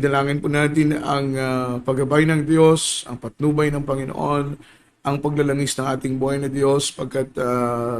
Dalangin po natin ang paggabay ng Diyos, ang patnubay ng Panginoon, ang paglalangis ng ating buhay na Diyos, pagkat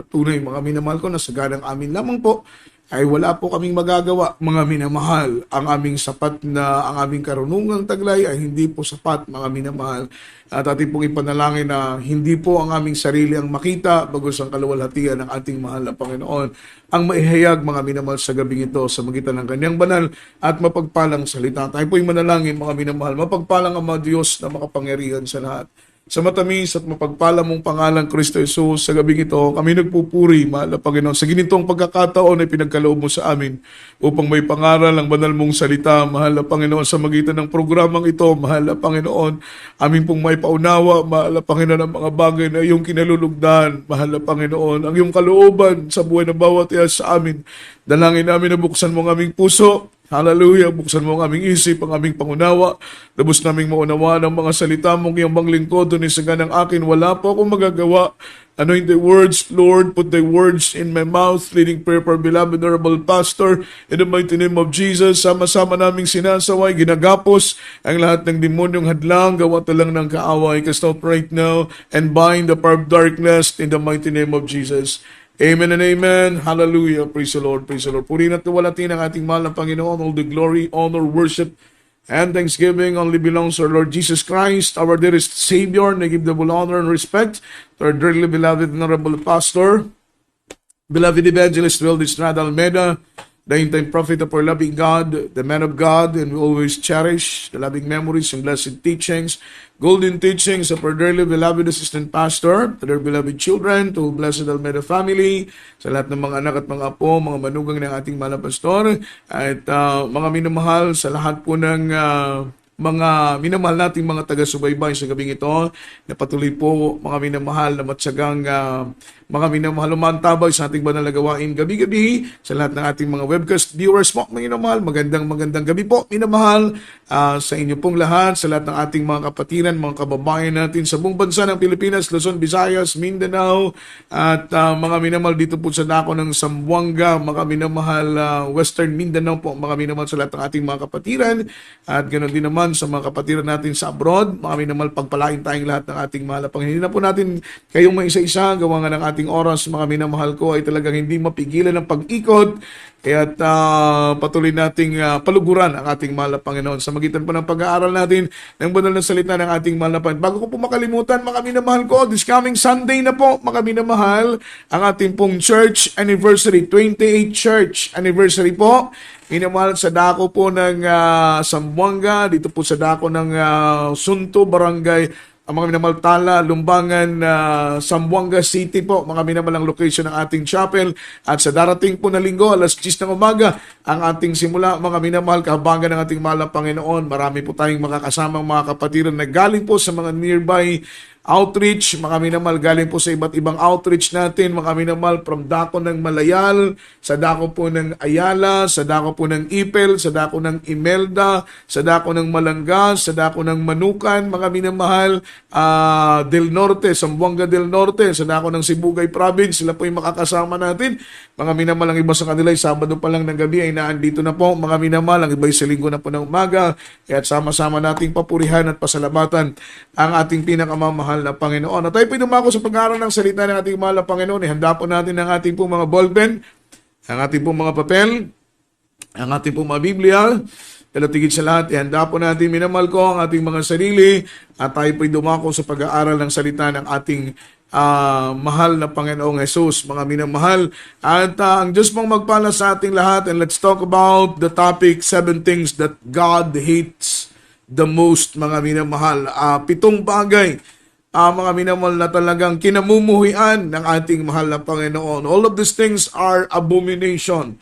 tunay mga minamahal ko na saganang amin lamang po ay wala po kaming magagawa, mga minamahal. Ang aming karunungang taglay ay hindi po sapat, mga minamahal. At ating pong ipanalangin na hindi po ang aming sarili ang makita, bagos ang kaluwalhatian ng ating mahal na Panginoon ang maihayag, mga minamahal, sa gabing ito sa magitan ng kanyang banal at mapagpalang salita. Tayo po'y manalangin, mga minamahal, mapagpalang ang mga Diyos na makapangyarihan sa lahat. Sa matamis at mapagpala mong pangalan, Kristo Jesus, sa gabing ito, kami nagpupuri, mahal na Panginoon, sa ginitong pagkakataon ay pinagkaloob mo sa amin upang may pangaral ang banal mong salita, mahal na Panginoon, sa magitan ng programang ito, mahal na Panginoon, amin pong may paunawa, mahal na Panginoon, ang mga bagay na iyong kinalulugdan, mahal na Panginoon, ang iyong kalooban sa buhay ng bawat isa sa amin. Dalangin namin na buksan mo ang aming puso. Hallelujah, buksan mo ang aming isip, ang aming pangunawa. Labos naming maunawa ng mga salita mong iyong bang lingkod, doon sa ganang akin, wala po akong magagawa. Anoint the words, Lord, put thy words in my mouth, leading prayer for beloved honorable pastor, in the mighty name of Jesus. Sama-sama naming sinasaway, ginagapos ang lahat ng demonyong hadlang, gawa talang ng kaaway. Cast out right now and bind the power of darkness in the mighty name of Jesus. Amen and amen. Hallelujah. Praise the Lord. Praise the Lord. Purihin at tuwalatin ang ating mahal na Panginoon. All the glory, honor, worship, and thanksgiving only belongs to our Lord Jesus Christ, our dearest Savior. And I give double honor and respect to our dearly beloved honorable pastor, beloved evangelist Will Estrada Almeida, the in-time prophet of our loving God, the man of God, and we always cherish the loving memories and blessed teachings, golden teachings of our dearly beloved assistant pastor, to their beloved children, to blessed Almeida family, sa lahat ng mga anak at mga apo, mga manugang ng ating mahal na pastor, at mga minamahal sa lahat po ng mga minamahal nating mga taga-subaybay sa gabing ito, na patuloy po mga minamahal na matsagang mga minamahal umantabay sa ating banal na gawain gabi-gabi, sa lahat ng ating mga webcast viewers po, mga minamahal, magandang gabi po, minamahal, sa inyo pong lahat, sa lahat ng ating mga kapatiran, mga kababayan natin sa buong bansa ng Pilipinas, Luzon, Visayas, Mindanao, at mga minamahal dito po sa dako ng Zamboanga, mga minamahal Western Mindanao po, mga minamahal sa lahat ng ating mga kapatiran, at ganoon din naman sa mga kapatiran natin sa abroad, mga minamahal, pagpalain tayong lahat ng ating mahal na Panginoon. Hindi na po natin kayong may isa-isa, gawa nga ng ating oras, mga minamahal ko, ay talagang hindi mapigilan ng pag-ikot, kaya't patuloy nating paluguran ang ating mahal na Panginoon sa magitan po ng pag-aaral natin ng banal na salita ng ating mahal na Panginoon. Bago ko po makalimutan, mga minamahal ko, this coming Sunday na po, mga minamahal, ang ating pong church anniversary, 28th church anniversary po. Minamahal, sa dako po ng Zamboanga, dito po sa dako ng Sunto, Barangay, ang mga minamaltala, Lumbangan, Zamboanga City po, mga minamalang location ng ating chapel. At sa darating po na linggo, alas 10 ng umaga, ang ating simula, mga minamahal, kahabagan ng ating mahal na Panginoon. Marami po tayong makakasamang mga kapatiran na galing po sa mga nearby outreach, mga minamahal, galing po sa iba't ibang outreach natin, mga minamahal, from dako ng Malayal, sa dako po ng Ayala, sa dako po ng Ipel, sa dako ng Imelda, sa dako ng Malangas, sa dako ng Manukan, mga minamahal, Del Norte, Zamboanga del Norte, sa dako ng Sibugay Province, sila po yung makakasama natin. Mga minamahal, ang iba sa kanila, Sabado pa lang ng gabi ay naandito na po, mga minamahal, ang iba sa linggo na po ng umaga, kaya sama-sama nating papurihan at pasalamatan ang ating pinakamamahal na Panginoon. At tayo po dumako sa pag-aaral ng salita ng ating mahal na Panginoon. Ihanda po natin ang ating po mga ballpen, ang ating po mga papel, ang ating po mga Biblia. Pero tigit sa lahat, ihanda po natin, minamahal ko, ang ating mga sarili, at tayo po dumako sa pag-aaral ng salita ng ating mahal na Panginoong Jesus, mga minamahal. At ang Diyos pong magpala sa ating lahat, and let's talk about the topic, 7 things that God hates the most, mga minamahal. 7 bagay, mga minamahal, na talagang kinamumuhian ng ating mahal na Panginoon. All of these things are abomination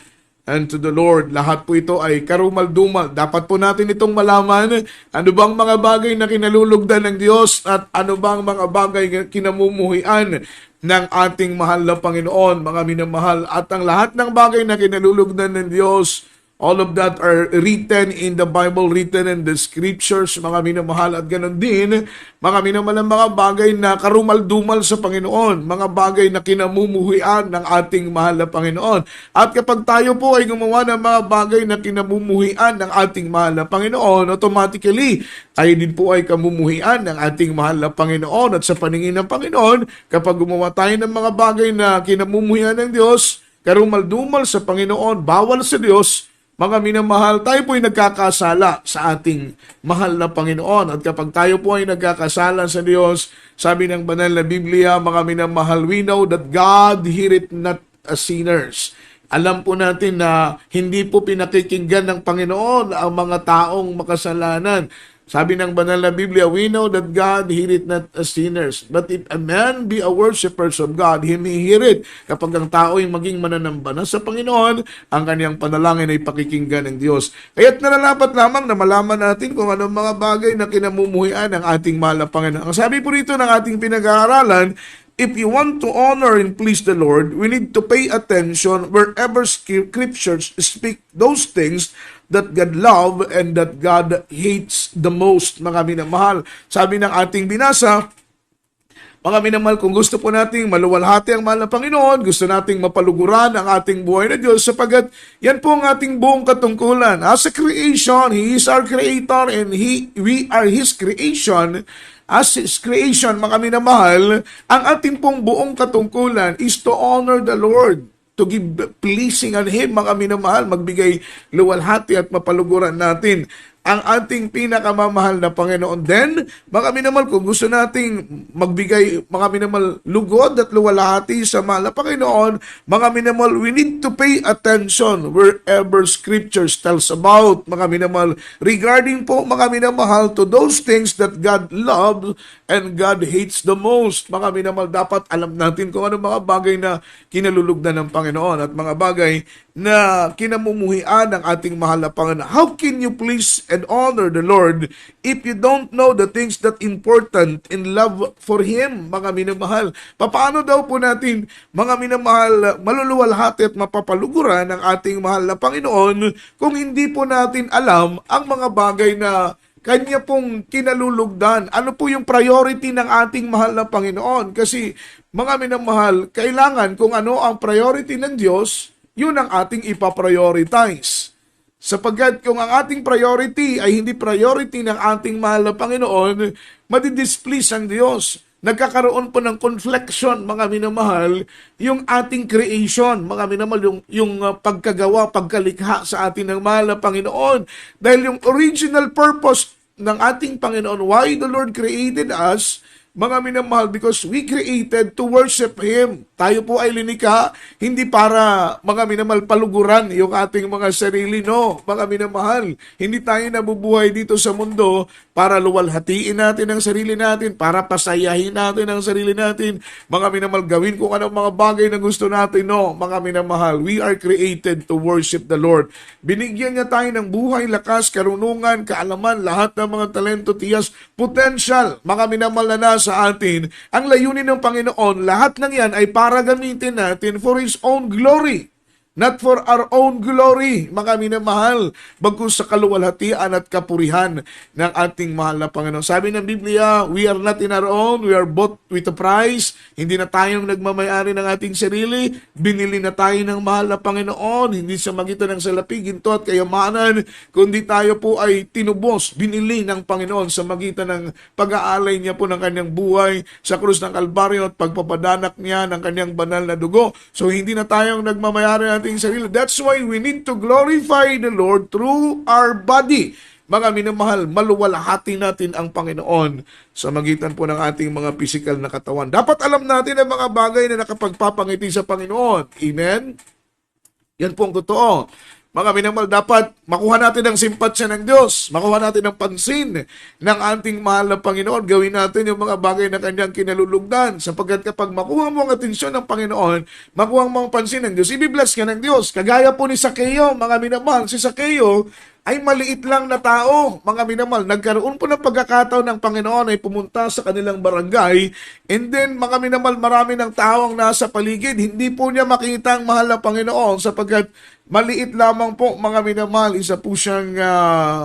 unto the Lord. Lahat po ito ay karumal-dumal. Dapat po natin itong malaman. Ano bang mga bagay na kinalulugdan ng Diyos at ano bang mga bagay na kinamumuhian ng ating mahal na Panginoon, mga minamahal. At ang lahat ng bagay na kinalulugdan ng Diyos, All of that are written in the Bible, written in the scriptures, mga minamahal. At ganon din, mga minamahal, mga bagay na karumal-dumal sa Panginoon, mga bagay na kinamumuhian ng ating mahal na Panginoon. At kapag tayo po ay gumawa ng mga bagay na kinamumuhian ng ating mahal na Panginoon, automatically, tayo din po ay kamumuhian ng ating mahal na Panginoon. At sa paningin ng Panginoon, kapag gumawa tayo ng mga bagay na kinamumuhian ng Diyos, karumal-dumal sa Panginoon, bawal sa Diyos, mga minamahal, tayo po ay nagkakasala sa ating mahal na Panginoon. At kapag tayo po ay nagkakasala sa Diyos, sabi ng banal na Biblia, mga minamahal, we know that God heareth not sinners. Alam po natin na hindi po pinakikinggan ng Panginoon ang mga taong makasalanan. Sabi ng banal na Biblia, we know that God heareth not sinners. But if a man be a worshipper of God, he may hear it. Kapag ang tao ay maging mananamba na sa Panginoon, ang kanyang panalangin ay pakikinggan ng Diyos. Kaya't nararapat lamang na malaman natin kung anong mga bagay na kinamumuhian ng ating mahal na Panginoon. Ang sabi po rito ng ating pinag-aaralan, if you want to honor and please the Lord, we need to pay attention wherever scriptures speak those things that God love and that God hates the most, mga minamahal. Sabi ng ating binasa, mga minamahal, kung gusto po nating maluwalhati ang mahal na Panginoon, gusto nating mapaluguran ang ating buhay na Diyos, sapagat yan po ang ating buong katungkulan. As a creation, He is our Creator and we are His creation. As His creation, mga minamahal, ang ating pong buong katungkulan is to honor the Lord, to give pleasing on Him, mga minamahal, magbigay luwalhati at mapaluguran natin ang ating pinakamamahal na Panginoon. Then, mga minamahal, kung gusto nating magbigay, mga minamahal, lugod at luwalhati sa mahal na Panginoon, mga minamahal, we need to pay attention wherever scriptures tells about, mga minamahal, regarding po, mga minamahal, to those things that God loves and God hates the most. Mga minamahal, dapat alam natin kung ano mga bagay na kinalulugdan ng Panginoon at mga bagay na kinamumuhian ng ating mahal na Panginoon. How can you please and honor the Lord if you don't know the things that important in love for Him, mga minamahal? Paano daw po natin, mga minamahal, maluluwalhati at mapapaluguran ng ating mahal na Panginoon kung hindi po natin alam ang mga bagay na Kanya pong kinalulugdan? Ano po yung priority ng ating mahal na Panginoon? Kasi, mga minamahal, kailangan kung ano ang priority ng Diyos, yun ang ating ipaprioritize. Sapagkat kung ang ating priority ay hindi priority ng ating mahal na Panginoon, madidisplease ang Diyos. Nagkakaroon po ng confliction, mga minamahal, yung ating creation, mga minamahal, yung pagkagawa, pagkalikha sa atin ng mahal na Panginoon. Dahil yung original purpose ng ating Panginoon, why the Lord created us, mga minamahal, because we created to worship Him. Tayo po ay linikha, hindi para, mga minamahal, paluguran yung ating mga sarili, no? Mga minamahal, hindi tayo nabubuhay dito sa mundo para luwalhatiin natin ang sarili natin, para pasayahin natin ang sarili natin. Mga minamahal, gawin kung anong mga bagay na gusto natin, no? Mga minamahal, we are created to worship the Lord. Binigyan niya tayo ng buhay, lakas, karunungan, kaalaman, lahat ng mga talento, tiyas, potential, mga minamahal na sa atin. Ang layunin ng Panginoon, lahat ng yan ay para gamitin natin for His own glory. Not for our own glory, mga minamahal, bagkus sa kaluwalhatian at kapurihan ng ating mahal na Panginoon. Sabi ng Biblia, we are not in our own, we are bought with a price. Hindi na tayong nagmamayari ng ating sarili, binili na tayo ng mahal na Panginoon, hindi sa magitan ng salapi, ginto at kayamanan, kundi tayo po ay tinubos, binili ng Panginoon sa magitan ng pag-aalay niya po ng kanyang buhay sa krus ng Kalbaryo at pagpapadanak niya ng kanyang banal na dugo. So hindi na tayong nagmamayari ng ating sarili. That's why we need to glorify the Lord through our body. Mga minamahal, maluwalhati natin ang Panginoon sa magitan po ng ating mga physical na katawan. Dapat alam natin ang mga bagay na nakapagpapangiti sa Panginoon. Amen? Yan po ang totoo. Mga minamahal, dapat makuha natin ang simpatsya ng Diyos, makuha natin ang pansin ng ating mahal na Panginoon, gawin natin yung mga bagay na kanyang kinalulugdan, sapagkat kapag makuha mo ang atensyon ng Panginoon, makuha mo ang pansin ng Diyos, ibibless ka ng Diyos. Kagaya po ni Sakeo, mga minamahal, si Sakeo ay maliit lang na tao, mga minamahal. Nagkaroon po ng pagkakataon ng Panginoon ay pumunta sa kanilang barangay, and then, mga minamahal, marami ng tao ang nasa paligid. Hindi po niya makita ang mahal na Panginoon sapagkat Maliit lamang po mga minamahal, isa po siyang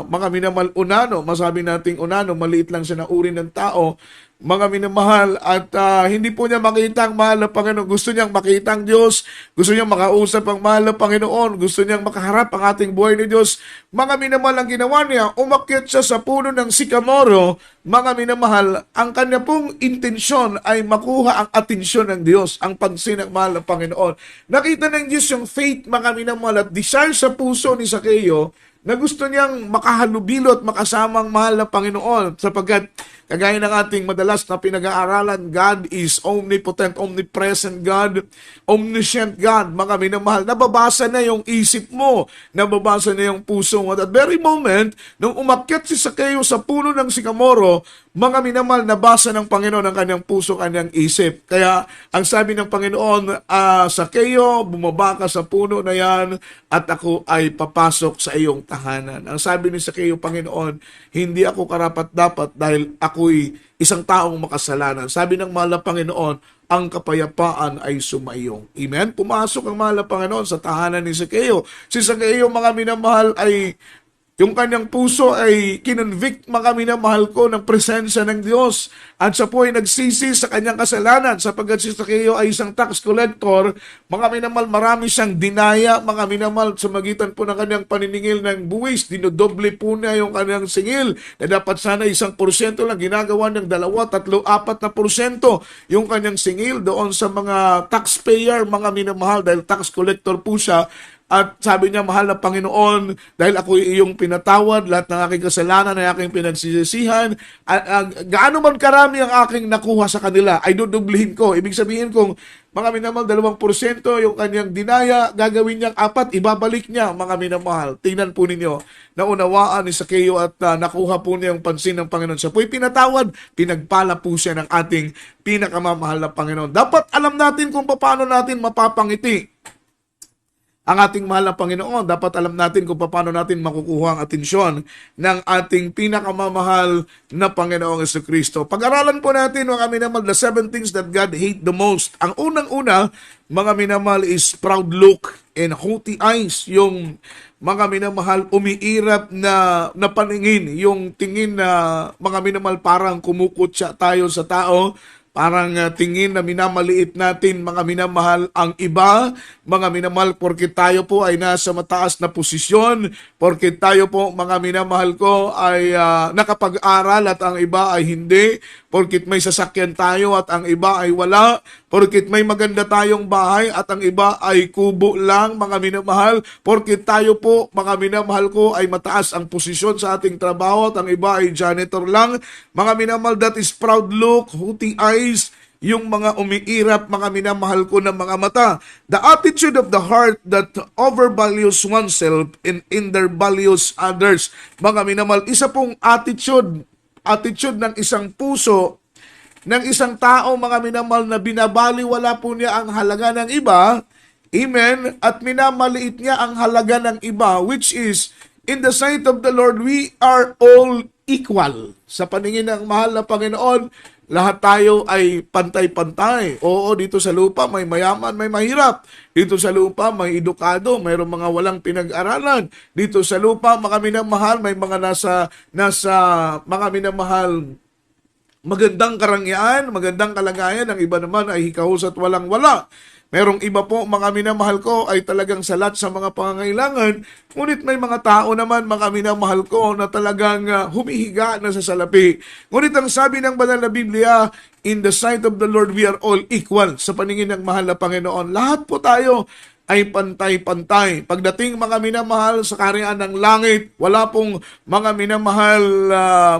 mga minamahal unano, masabi nating unano, maliit lang siya na uri ng tao, mga minamahal, at hindi po niya makita ang mahal na Panginoon. Gusto niyang makita ang Diyos, gusto niyang makausap ang mahal na Panginoon, gusto niyang makaharap ang ating buhay ni Diyos. Mga minamahal, ang ginawa niya, umakyat siya sa puno ng sikamoro. Mga minamahal, ang kanya pong intensyon ay makuha ang atensyon ng Diyos, ang pansin ng mahal na Panginoon. Nakita ng Diyos yung faith, mga minamahal, at desire sa puso ni Zaccheo na gusto niyang makahalubilo at makasama ang mahal na Panginoon, sapagkat kagaya ng ating madalas na pinag-aaralan, God is omnipotent, omnipresent God, omniscient God. Mga minamahal, nababasa na yung isip mo, nababasa na yung puso mo. At that very moment, nung umakyat si Zaccheo sa puno ng sikamoro, mga minamahal, nabasa ng Panginoon ang kanyang puso, kanyang isip. Kaya ang sabi ng Panginoon, Zaccheo, bumaba ka sa puno na yan at ako ay papasok sa iyong tahanan. Ang sabi ni Zaccheo, Panginoon, hindi ako karapat-dapat dahil ako'y isang taong makasalanan. Sabi ng mahal na Panginoon, ang kapayapaan ay sumaiyong. Amen? Pumasok ang mahal na Panginoon sa tahanan ni Zaccheo. Si Zaccheo, mga minamahal, ay yung kanyang puso ay kinonvict, mga minamahal ko, ng presensya ng Diyos. At siya po ay nagsisi sa kanyang kasalanan sapagkat si Zaccheo ay isang tax collector. Mga minamahal, marami siyang dinaya, mga minamahal, sa magitan po ng kanyang paniningil ng buwis. Dinodoble po niya yung kanyang singil na dapat sana 1% lang, ginagawa ng 2, 3, 4% yung kanyang singil doon sa mga taxpayer, mga minamahal, dahil tax collector po siya. At sabi niya, mahal na Panginoon, dahil ako iyong pinatawad, lahat ng aking kasalanan ay aking pinagsisisihan, gaano man karami ang aking nakuha sa kanila, ay dudublihin ko. Ibig sabihin kung mga minamahal, 2% yung kanyang dinaya, gagawin niyang 4, ibabalik niya, mga minamahal. Tingnan po ninyo, naunawaan ni Zaccheo at nakuha po niya yung pansin ng Panginoon. Siya po'y pinatawad, pinagpala po siya ng ating pinakamamahal na Panginoon. Dapat alam natin kung paano natin mapapangiti ang ating mahal na Panginoon. Dapat alam natin kung paano natin makukuha ang atensyon ng ating pinakamamahal na Panginoong Jesucristo. Pag-aralan po natin, mga minamahal, the 7 things that God hate the most. Ang unang-una, mga minamahal, is proud look and haughty eyes. Yung mga minamahal, umiirap na paningin. Yung tingin na, mga minamahal, parang kumukutsa tayo sa tao. Parang tingin na minamaliit natin, mga minamahal, ang iba. Mga minamahal, porket tayo po ay nasa mataas na posisyon, porket tayo po, mga minamahal ko, ay nakapag-aral at ang iba ay hindi, porket may sasakyan tayo at ang iba ay wala, porket may maganda tayong bahay at ang iba ay kubo lang, mga minamahal, porket tayo po, mga minamahal ko, ay mataas ang posisyon sa ating trabaho at ang iba ay janitor lang. Mga minamahal, that is proud look, haughty eyes, yung mga umiirap, mga minamahal ko, ng mga mata. The attitude of the heart that overvalues oneself and undervalues others. Mga minamahal, isa pong attitude ng isang puso, ng isang tao, mga minamahal, na binabaliwala po niya ang halaga ng iba, amen, at minamaliit niya ang halaga ng iba, which is, in the sight of the Lord, we are all equal. Sa paningin ng mahal na Panginoon, lahat tayo ay pantay-pantay. Oo, dito sa lupa may mayaman, may mahirap. Dito sa lupa may edukado, mayroong mga walang pinag-aralan. Dito sa lupa, mga minamahal, may mga nasa mga minamahal, magandang karangyaan, magandang kalagayan. Ang iba naman ay hikahos at walang-wala. Merong iba po, mga minamahal ko, ay talagang salat sa mga pangangailangan. Ngunit may mga tao naman, mga minamahal ko, na talagang humihiga na sa salapi. Ngunit ang sabi ng banal na Biblia, in the sight of the Lord, we are all equal. Sa paningin ng mahal na Panginoon, lahat po tayo ay pantay-pantay. Pagdating, mga minamahal, sa kaharian ng langit, wala pong, mga minamahal,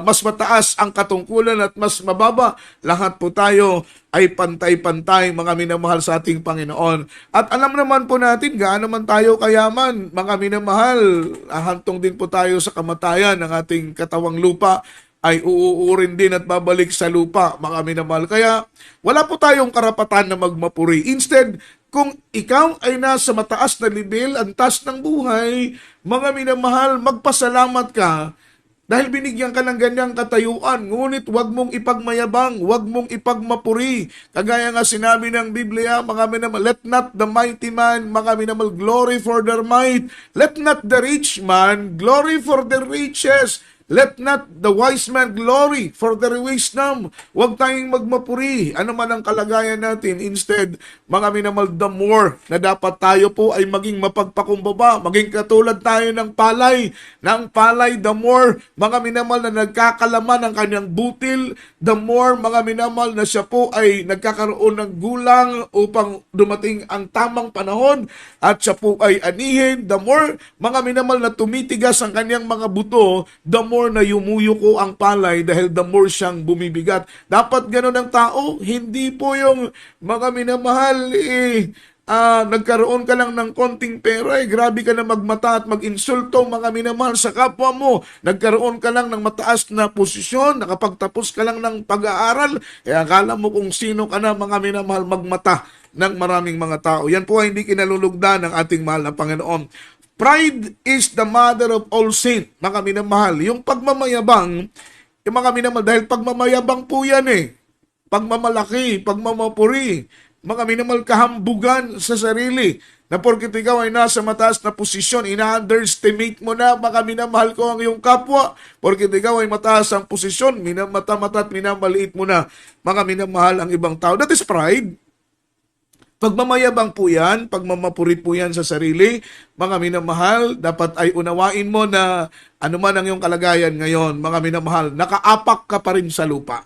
mas mataas ang katungkulan at mas mababa. Lahat po tayo ay pantay-pantay, mga minamahal, sa ating Panginoon. At alam naman po natin, gaano man tayo kayaman, mga minamahal, hantong din po tayo sa kamatayan ng ating katawang lupa, ay uuurin din at babalik sa lupa, mga minamahal. Kaya wala po tayong karapatan na magmapuri. Instead, kung ikaw ay nasa mataas na level, ang taas ng buhay, mga minamahal, magpasalamat ka Dahil binigyan ka ng ganyang katayuan, ngunit wag mong ipagmayabang, wag mong ipagmapuri. Kagaya nga sinabi ng Biblia, mga minamal, let not the mighty man, mga minamal, glory for their might. Let not the rich man glory for their riches. Let not the wise man glory for their wisdom. Huwag tayong magmapuri. Ano man ang kalagayan natin. Instead, mga minamal, the more na dapat tayo po ay maging mapagpakumbaba. Maging katulad tayo ng palay. Ng palay, the more mga minamal na nagkakalaman ng kanyang butil, the more mga minamal na siya po ay nagkakaroon ng gulang upang dumating ang tamang panahon at siya po ay anihin, the more mga minamal na tumitigas ang kanyang mga buto, the more na yumuyuko ang palay dahil the more siyang bumibigat. Dapat ganun ang tao, hindi po yung mga minamahal nagkaroon ka lang ng konting pera, grabe ka na magmata at mag-insulto mga minamahal sa kapwa mo. Nagkaroon ka lang ng mataas na posisyon, nakapagtapos ka lang ng pag-aaral, akala mo kung sino ka na mga minamahal magmata ng maraming mga tao. Yan po ay hindi kinalulugdan ng ating mahal na Panginoon. Pride is the mother of all sin, mga minamahal. Yung pagmamayabang, yung mga minamahal, dahil pagmamayabang po yan pagmamalaki, pagmamapuri, mga minamahal, kahambugan sa sarili, na porkit ikaw ay nasa mataas na posisyon, ina-underestimate mo na, mga minamahal ko, ang iyong kapwa, porkit ikaw ay mataas ang posisyon, minamata-mata at minamaliit mo na, mga minamahal, ang ibang tao. That is pride. Pagmamayabang po yan, pagmamapuri po yan sa sarili, mga minamahal, dapat ay unawain mo na ano man ang iyong kalagayan ngayon, mga minamahal, nakaapak ka pa rin sa lupa.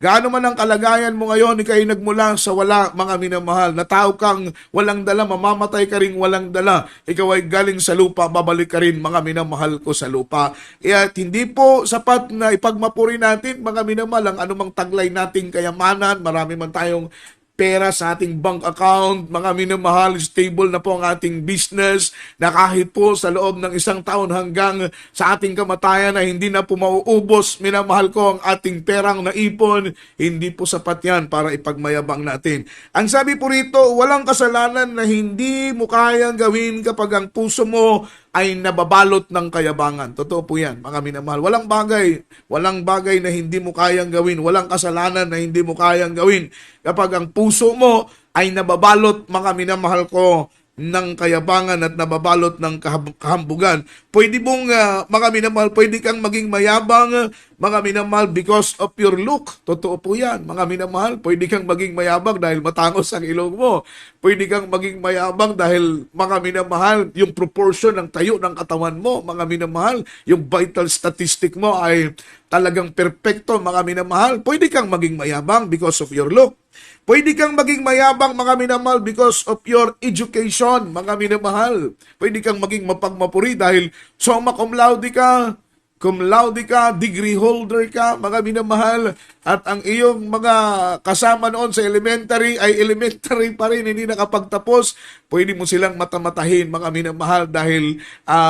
Gaano man ang kalagayan mo ngayon, ikay nagmula sa wala, mga minamahal, na tao kang walang dala, mamamatay ka rin walang dala, ikaw ay galing sa lupa, babalik ka rin, mga minamahal ko sa lupa. At hindi po sapat na ipagmapuri natin, mga minamahal, ang anumang taglay nating kayamanan, marami man tayong pera sa ating bank account, mga minamahal, stable na po ang ating business, na kahit po sa loob ng isang taon hanggang sa ating kamatayan na hindi na po mauubos, minamahal ko, ang ating perang naipon, hindi po sapat yan para ipagmayabang natin. Ang sabi po rito, walang kasalanan na hindi mo kayang gawin kapag ang puso mo ay nababalot ng kayabangan. Totoo po yan, mga minamahal. Walang bagay na hindi mo kayang gawin, walang kasalanan na hindi mo kayang gawin kapag ang puso mo ay nababalot, mga minamahal ko, ng kayabangan at nababalot ng kahambugan. Pwede mong, mga minamahal, pwede kang maging mayabang, mga minamahal, because of your look. Totoo po yan, mga minamahal. Pwede kang maging mayabang dahil matangos ang ilong mo. Pwede kang maging mayabang dahil, mga minamahal, yung proportion ng tayo ng katawan mo, mga minamahal, yung vital statistic mo ay talagang perpekto, mga minamahal. Pwede kang maging mayabang because of your look. Pwede kang maging mayabang, mga minamahal, because of your education, mga minamahal. Pwede kang maging mapagmapuri dahil summa cum laude ka, degree holder ka, mga minamahal, at ang iyong mga kasama noon sa elementary ay elementary pa rin, hindi nakapagtapos. Pwede mo silang matamatahin, mga minamahal, dahil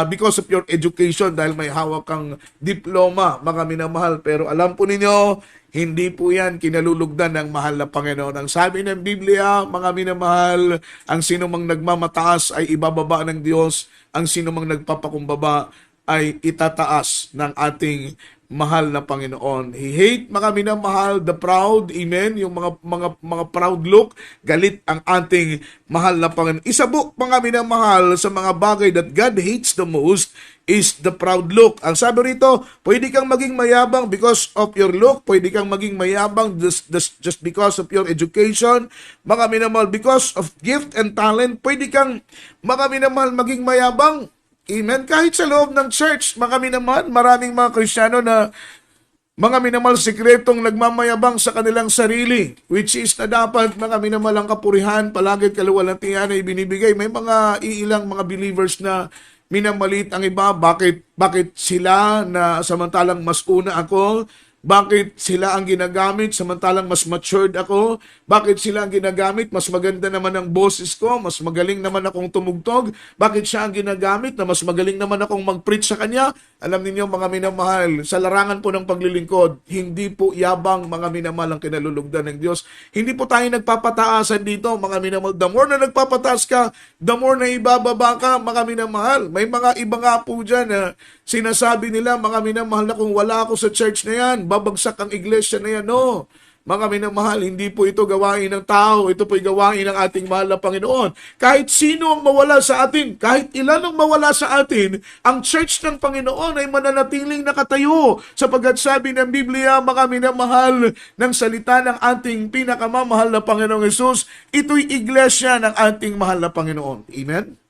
because of your education, dahil may hawak kang diploma, mga minamahal. Pero alam po ninyo, hindi po yan kinalulugdan ng mahal na Panginoon. Ang sabi ng Biblia, mga minamahal, ang sino mang nagmamataas ay ibababa ng Diyos, ang sino mang nagpapakumbaba ay itataas ng ating mahal na Panginoon. He hate, mga minamahal, the proud, amen, yung mga proud look, galit ang ating mahal na Panginoon. Isa po, mga minamahal, sa mga bagay that God hates the most is the proud look. Ang sabi rito, pwede kang maging mayabang because of your look, pwede kang maging mayabang just because of your education, mga minamahal, because of gift and talent, pwede kang, mga minamahal, maging mayabang. Amen. Kahit sa loob ng church, mga minamahal, maraming mga Kristiyano na mga minamahal, sikretong nagmamayabang sa kanilang sarili, which is na dapat, mga minamahal, ang kapurihan, palagi at kaluwalhatian ay binibigay. May mga iilang mga believers na minamalit ang iba. Bakit sila na samantalang mas una ako? Bakit sila ang ginagamit samantalang mas matured ako? Bakit sila ang ginagamit? Mas maganda naman ang boses ko, mas magaling naman akong tumugtog. Bakit siya ang ginagamit na mas magaling naman akong mag-preach sa kanya? Alam ninyo mga minamahal, sa larangan po ng paglilingkod, hindi po yabang mga minamahal ang kinalulugdan ng Diyos. Hindi po tayo nagpapataasan dito mga minamahal. The more na nagpapataas ka, the more na ibababa ka mga minamahal. May mga iba nga po dyan na sinasabi nila mga minamahal na kung wala ako sa church na yan, babagsak ang iglesia na yan. No. Mga minamahal, hindi po ito gawain ng tao, ito po'y gawain ng ating mahal na Panginoon. Kahit sino ang mawala sa atin, kahit ilan ang mawala sa atin, ang church ng Panginoon ay mananatiling nakatayo. Sapagkat sabi ng Biblia, mga minamahal, ng salita ng ating pinakamamahal na Panginoong Hesus, ito'y iglesia ng ating mahal na Panginoon. Amen?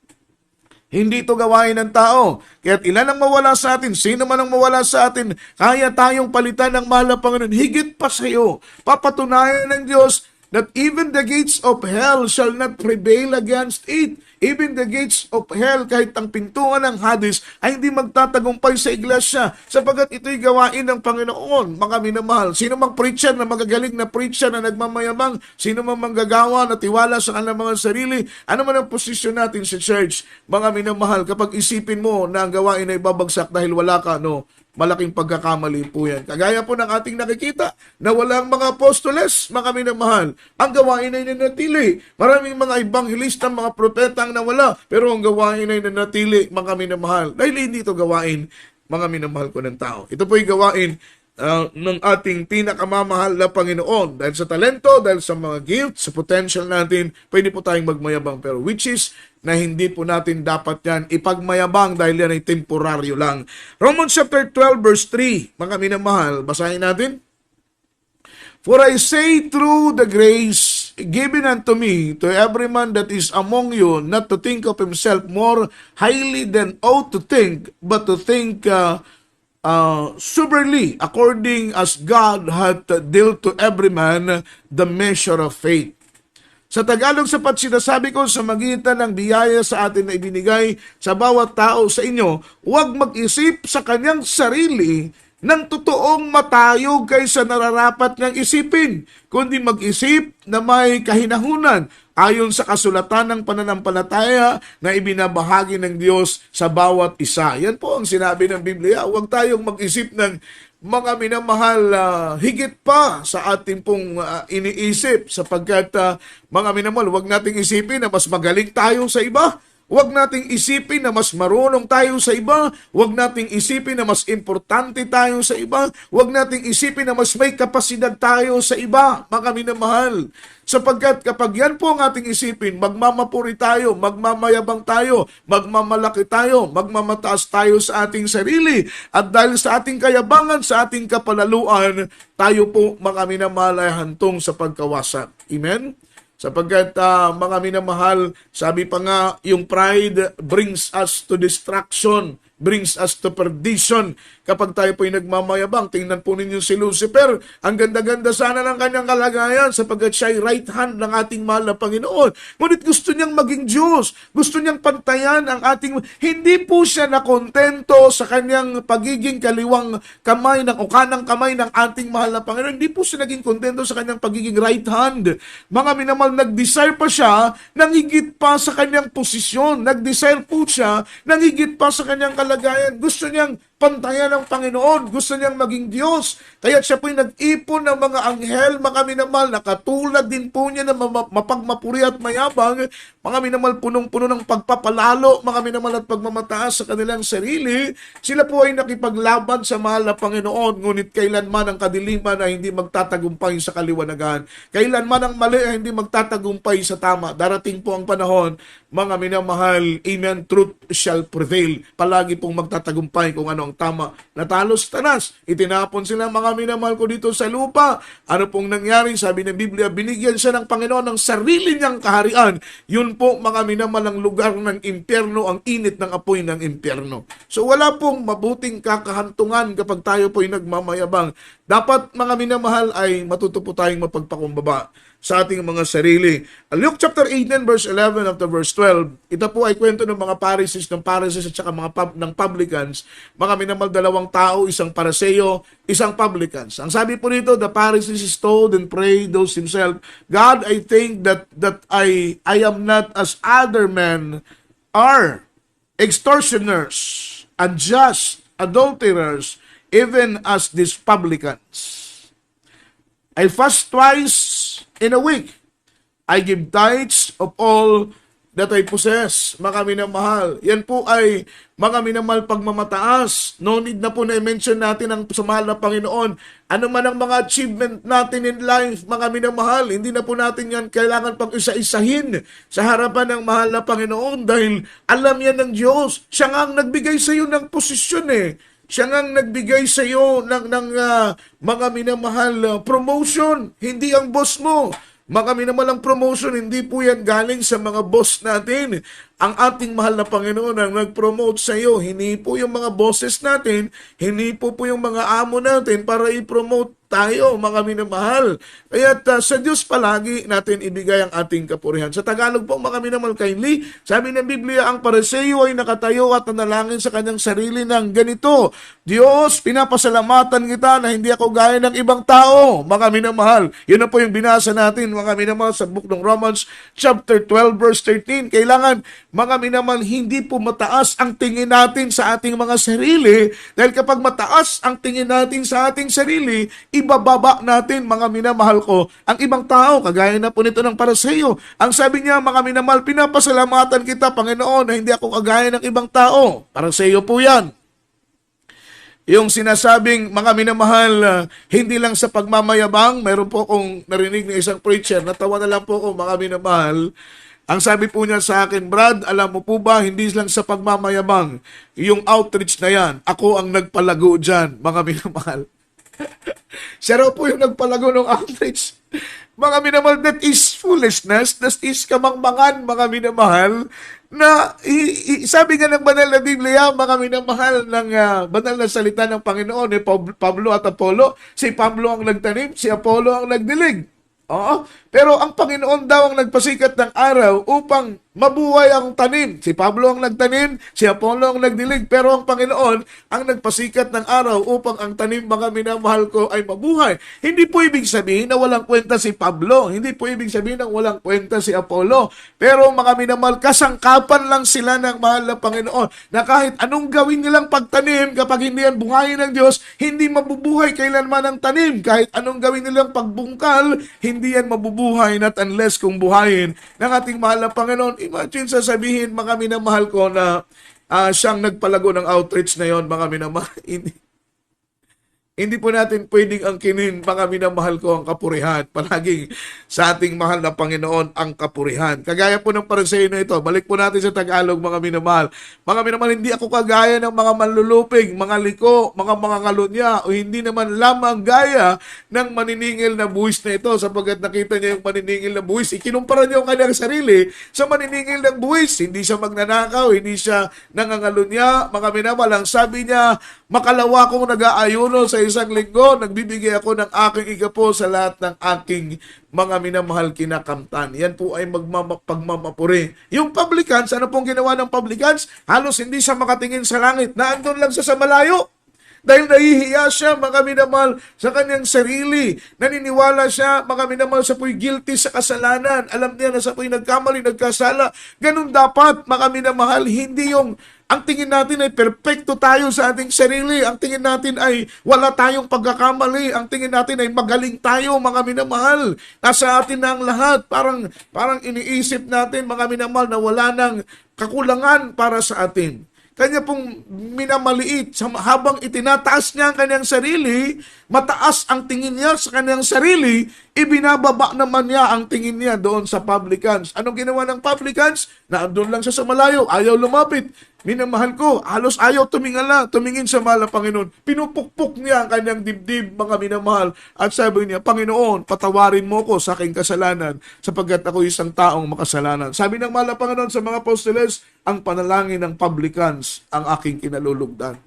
Hindi ito gawain ng tao. Kaya't ilan ang mawala sa atin, sino man ang mawala sa atin, kaya tayong palitan ng mahal na Panginoon. Higit pa sa iyo, papatunayan ng Diyos that even the gates of hell shall not prevail against it. Even the gates of hell, kahit ang pintuan ng Hades, ay hindi magtatagumpay sa iglesia, sapagkat ito'y gawain ng Panginoon, mga minamahal. Sino mang preacher na magagaling na preacher na nagmamayabang, sino mang manggagawa na tiwala sa kanilang mga sarili, ano man ang posisyon natin sa church, mga minamahal, kapag isipin mo na ang gawain ay babagsak dahil wala ka, no, malaking pagkakamali po yan. Kagaya po ng ating nakikita na walang mga apostoles, mga minamahal. Ang gawain ay nanatili. Maraming mga evangelista, mga propeta ang nawala, pero ang gawain ay nanatili, mga minamahal. Dahil hindi ito gawain, mga minamahal ko ng tao. Ito po ay gawain ng ating pinakamamahal na Panginoon. Dahil sa talento, dahil sa mga gifts, sa potential natin, pwede po tayong magmayabang. Pero which is na hindi po natin dapat yan ipagmayabang dahil yan ay temporaryo lang. Romans chapter 12 verse 3, mga minamahal, basahin natin. For I say through the grace given unto me, to every man that is among you, not to think of himself more highly than ought to think, but to think soberly, according as God hath dealt to every man the measure of faith. Sa Tagalog, sapat sinasabi ko sa magitan ng biyaya sa atin na ibinigay sa bawat tao sa inyo, huwag mag-isip sa kanyang sarili ng totoong matayog kaysa nararapat niyang isipin, kundi mag-isip na may kahinahunan ayon sa kasulatan ng pananampalataya na ibinabahagi ng Diyos sa bawat isa. Yan po ang sinabi ng Biblia. Huwag tayong mag-isip ng mga minamahal higit pa sa ating pong iniisip, sapagkat mga minamahal, huwag nating isipin na mas magaling tayo sa iba. Huwag nating isipin na mas marunong tayo sa iba. Huwag nating isipin na mas importante tayo sa iba. Huwag nating isipin na mas may kapasidad tayo sa iba, mga minamahal. Sapagkat kapag yan po ang ating isipin, magmamapuri tayo, magmamayabang tayo, magmamalaki tayo, magmamataas tayo sa ating sarili. At dahil sa ating kayabangan, sa ating kapalaluan, tayo po mga minamahal ay hantong sa pagkawasak. Amen? Sapagkat mga minamahal, sabi pa nga, yung pride brings us to destruction, brings us to perdition. Kapag tayo po'y nagmamayabang, tingnan po ninyo si Lucifer, ang ganda-ganda sana ng kanyang kalagayan sapagkat siya ay right hand ng ating mahal na Panginoon. Ngunit gusto niyang maging Diyos, gusto niyang pantayan ang ating, hindi po siya nakontento sa kanyang pagiging kaliwang kamay o kanang kamay ng ating mahal na Panginoon. Hindi po siya naging kontento sa kanyang pagiging right hand. Mga minamahal, nag-desire pa siya ng higit pa sa kanyang posisyon. Nag-desire po siya ng higit pa sa kanyang kalagayan. Gusto niyang pantayan ng Panginoon. Gusto niyang maging Diyos. Kaya siya po'y nag-ipon ng mga anghel, mga minamahal, na katulad din po niya na mapagmapuri at mayabang, mga minamahal, punong-puno ng pagpapalalo, mga minamahal, at pagmamataas sa kanilang sarili. Sila po ay nakipaglaban sa mahal na Panginoon, ngunit kailanman ang kadiliman ay hindi magtatagumpay sa kaliwanagan. Kailanman ang mali ay hindi magtatagumpay sa tama. Darating po ang panahon, mga minamahal, amen, truth shall prevail. Palagi pong magtatagumpay kung ano ang tama. Natalo sa tanas. Itinapon sila, mga minamahal ko, dito sa lupa. Ano pong nangyari? Sabi ng Biblia, binigyan siya ng Panginoon ng sarili niyang kaharian. Yun po, mga minamahal, ang lugar ng impyerno, ang init ng apoy ng impyerno. So wala pong mabuting kakahantungan kapag tayo po'y nagmamayabang. Dapat, mga minamahal, ay matuto po tayong mapagpakumbaba sa ating mga sarili. Luke chapter 18 verse 11 up to verse 12, ito po ay kwento ng mga Pharisees at saka ng publicans. Mga minamahal, dalawang tao, isang Pariseo, isang publicans. Ang sabi po nito, the Pharisees told and prayed those himself, God, I think that I am not as other men are, extortioners, unjust, adulterers, even as these publicans. I fast twice in a week. I give tithes of all that I possess. Mga minamahal, yan po ay mga minamahal pagmamataas. No need na po na i-mention natin ang sa mahal na Panginoon. Ano man ang mga achievement natin in life, mga minamahal, hindi na po natin yan kailangan pang isa-isahin sa harapan ng mahal na Panginoon dahil alam yan ng Diyos. Siya nga ang nagbigay sa iyo ng posisyon eh. Siya nga nagbigay sa iyo ng mga minamahal promotion, hindi ang boss mo. Mga minamalang promotion, hindi po yan galing sa mga boss natin. Ang ating mahal na Panginoon ang nag-promote sa iyo. Hindi po yung mga bosses natin, hindi po yung mga amo natin para i-promote tayo, mga minamahal. Kaya sa Diyos palagi natin ibigay ang ating kapurihan. Sa Tagalog po, mga minamahal, kindly, sabi ng Biblia, ang Pariseo ay nakatayo at nanalangin sa kanyang sarili ng ganito: Diyos, pinapasalamatan kita na hindi ako gaya ng ibang tao, mga minamahal. Yun na po yung binasa natin, mga minamahal, sa book ng Romans chapter 12 verse 13. Kailangan, mga minamahal, hindi po mataas ang tingin natin sa ating mga sarili, dahil kapag mataas ang tingin natin sa ating sarili, ibababa natin, mga minamahal ko, ang ibang tao, kagaya na po nito ng Pariseo. Ang sabi niya, mga minamahal, pinapasalamatan kita, Panginoon, na hindi ako kagaya ng ibang tao. Pariseo po yan. Yung sinasabing, mga minamahal, hindi lang sa pagmamayabang. Meron po akong narinig ng isang preacher, natawa na lang po ako, mga minamahal. Ang sabi po niya sa akin, Brad, alam mo po ba, hindi lang sa pagmamayabang, yung outreach na yan, ako ang nagpalago dyan, mga minamahal. Siya raw po yung nagpalago ng outreach. Mga minamahal, that is foolishness, that is kamangmangan, mga minamahal, na sabi nga ng banal na Biblia, mga minamahal, ng banal na salita ng Panginoon, ni Pablo at Apollo. Si Pablo ang nagtanim, si Apollo ang nagdilig. Oo, pero ang Panginoon daw ang nagpasikat ng araw upang mabuhay ang tanim. Si Pablo ang nagtanim, si Apollo ang nagdilig, pero ang Panginoon ang nagpasikat ng araw upang ang tanim, mga minamahal ko, ay mabuhay. Hindi po ibig sabihin na walang kwenta si Pablo, hindi po ibig sabihin na walang kwenta si Apollo, pero mga minamahal, kasangkapan lang sila ng mahal na Panginoon, na kahit anong gawin nilang pagtanim, kapag hindi yan buhayin ng Diyos, hindi mabubuhay kailanman ang tanim. Kahit anong gawin nilang pagbungkal, hindi yan mabubuhay, not unless kung buhayin ng ating mahal na Panginoon. Imagine sasabihin, mga minamahal ko, na siyang nagpalago ng outreach na yon, mga minamahal. Hindi po natin pwedeng angkinin, mga minamahal ko, ang kapurihan. Palaging sa ating mahal na Panginoon ang kapurihan. Kagaya po ng Pariseo na ito, balik po natin sa Tagalog, mga minamahal. Mga minamahal, hindi ako kagaya ng mga manlulupig, mga liko, mga ngalunya, o hindi naman lamang gaya ng maniningil na buwis na ito, sapagkat nakita niya yung maniningil na buwis. Ikinumpara niya yung kanyang sarili sa maniningil ng buwis. Hindi siya magnanakaw, hindi siya nangangalunya. Mga minamahal, ang sabi niya, makalawa kong nag-aayuno sa isang linggo, nagbibigay ako ng aking igapo sa lahat ng aking mga minamahal kinakamtan. Yan po ay pagmamapuri. Yung publicans, ano pong ginawa ng publicans? Halos hindi siya makatingin sa langit. Naandun lang siya sa malayo. Dahil nahihiya siya, mga minamahal, sa kanyang sarili. Naniniwala siya, mga minamahal, sa po'y guilty sa kasalanan. Alam niya na sa po'y nagkamali, nagkasala. Ganun dapat, mga minamahal, hindi yung ang tingin natin ay perpekto tayo sa ating sarili. Ang tingin natin ay wala tayong pagkakamali. Ang tingin natin ay magaling tayo, mga minamahal. Nasa atin na ang lahat. Parang iniisip natin, mga minamahal, na wala nang kakulangan para sa atin. Kanya pong minamaliit, habang itinataas niya ang kanyang sarili, mataas ang tingin niya sa kanyang sarili, ibinababa naman niya ang tingin niya doon sa publicans. Anong ginawa ng publicans? Naandun lang siya sa malayo, ayaw lumapit. Minamahal ko, halos ayaw tumingin sa mahal na Panginoon. Pinupukpok niya ang kanyang dibdib, mga minamahal. At sabi niya, Panginoon, patawarin mo ko sa aking kasalanan, sapagkat ako isang taong makasalanan. Sabi ng mahal na Panginoon sa mga apostoles, ang panalangin ng publicans ang aking kinalulugdan.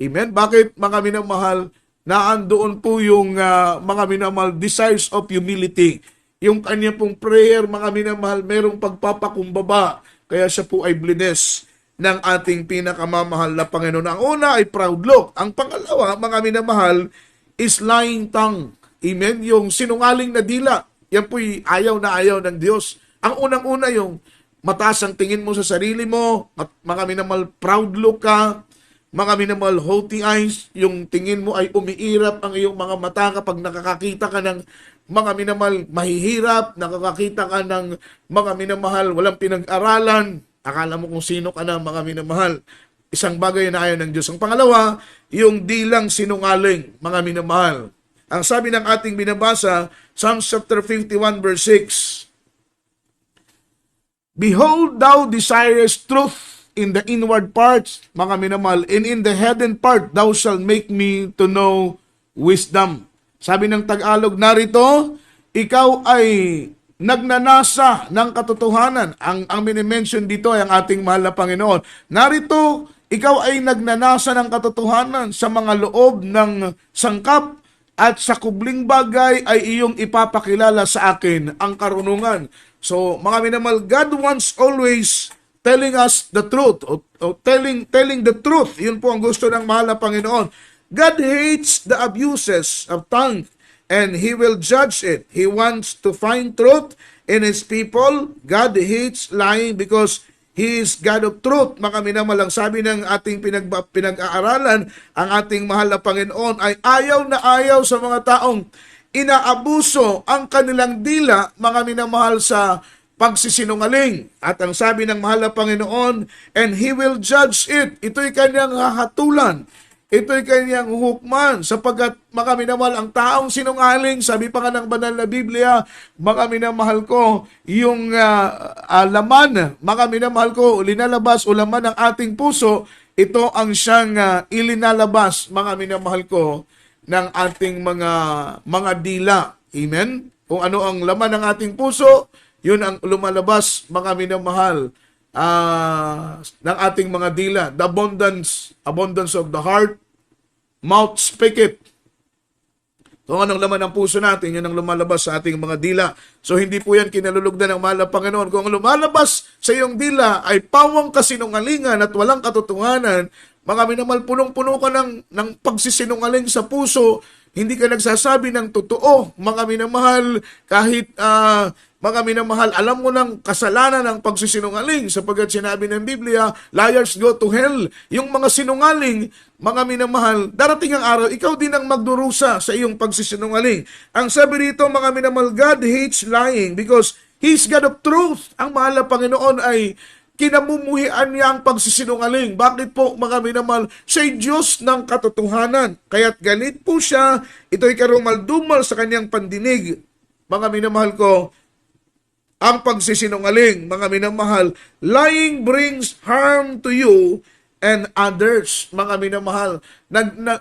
Amen? Bakit, mga minamahal, naandoon po yung mga minamahal, desires of humility. Yung kanya pong prayer, mga minamahal, merong pagpapakumbaba. Kaya siya po ay blines ng ating pinakamamahal na Panginoon. Ang una ay proud look. Ang pangalawa, mga minamahal, is lying tongue. Amen? Yung sinungaling na dila. Yan po'y ayaw na ayaw ng Diyos. Ang unang-una yung mataas ang tingin mo sa sarili mo, mga minamahal, proud look ka, mga minamahal, haughty eyes, yung tingin mo ay umiirap ang iyong mga mata kapag nakakakita ka ng mga minamahal, mahihirap, nakakakita ka ng mga minamahal, walang pinag-aralan, akala mo kung sino ka na, mga minamahal. Isang bagay na ayaw ng Diyos. Ang pangalawa, yung di lang sinungaling, mga minamahal. Ang sabi ng ating binabasa, Psalms chapter 51 verse 6, Behold, thou desirest truth in the inward parts, mga minamahal, and in the hidden part, thou shalt make me to know wisdom. Sabi ng Tagalog, narito, ikaw ay nagnanasa ng katotohanan. Ang minimension dito ay ang ating mahal na Panginoon. Narito, ikaw ay nagnanasa ng katotohanan sa mga loob ng sangkap at sa kubling bagay ay iyong ipapakilala sa akin ang karunungan. So, mga minamahal, God wants always telling us the truth, o telling the truth. Yun po ang gusto ng mahal na Panginoon. God hates the abuses of tongue, and He will judge it. He wants to find truth in His people. God hates lying because He is God of truth. Mga minamahal, ang sabi ng ating pinag-aaralan, ang ating mahal na Panginoon ay ayaw na ayaw sa mga taong inaabuso ang kanilang dila, mga minamahal, sa pagsisinungaling. At ang sabi ng mahal na Panginoon, and He will judge it. Ito'y kanyang hahatulan. Ito'y kanyang hukman, sapagkat mga minamahal, ang taong sinungaling, sabi pa nga ng banal na Biblia, mga minamahal ko, yung laman, mga minamahal ko, linalabas o laman ng ating puso, ito ang siyang ilinalabas, mga minamahal ko, ng ating mga dila. Amen? Kung ano ang laman ng ating puso, yun ang lumalabas, mga minamahal, ng ating mga dila. The abundance of the heart, mouth speaketh. Kung anong laman ng puso natin, yun ang lumalabas sa ating mga dila. So hindi po yan kinalulugdan ng mahal na Panginoon. Kung ang lumalabas sa iyong dila ay pawang kasinungalingan at walang katotohanan, mga minamahal, punong-puno ka ng pagsisinungaling sa puso, hindi ka nagsasabi ng totoo, mga minamahal, kahit mga minamahal, alam mo ng kasalanan ng pagsisinungaling, sapagkat sinabi ng Biblia, liars go to hell. Yung mga sinungaling, mga minamahal, darating ang araw, ikaw din ang magdurusa sa iyong pagsisinungaling. Ang sabi rito, mga minamahal, God hates lying because He's God of truth. Ang mahal na Panginoon ay kinamumuhian niya ang pagsisinungaling. Bakit po, mga minamahal? Siya'y Diyos ng katotohanan. Kaya't galit po siya, ito'y karumal-dumal sa kanyang pandinig. Mga minamahal ko, ang pagsisinungaling, mga minamahal, lying brings harm to you and others, mga minamahal.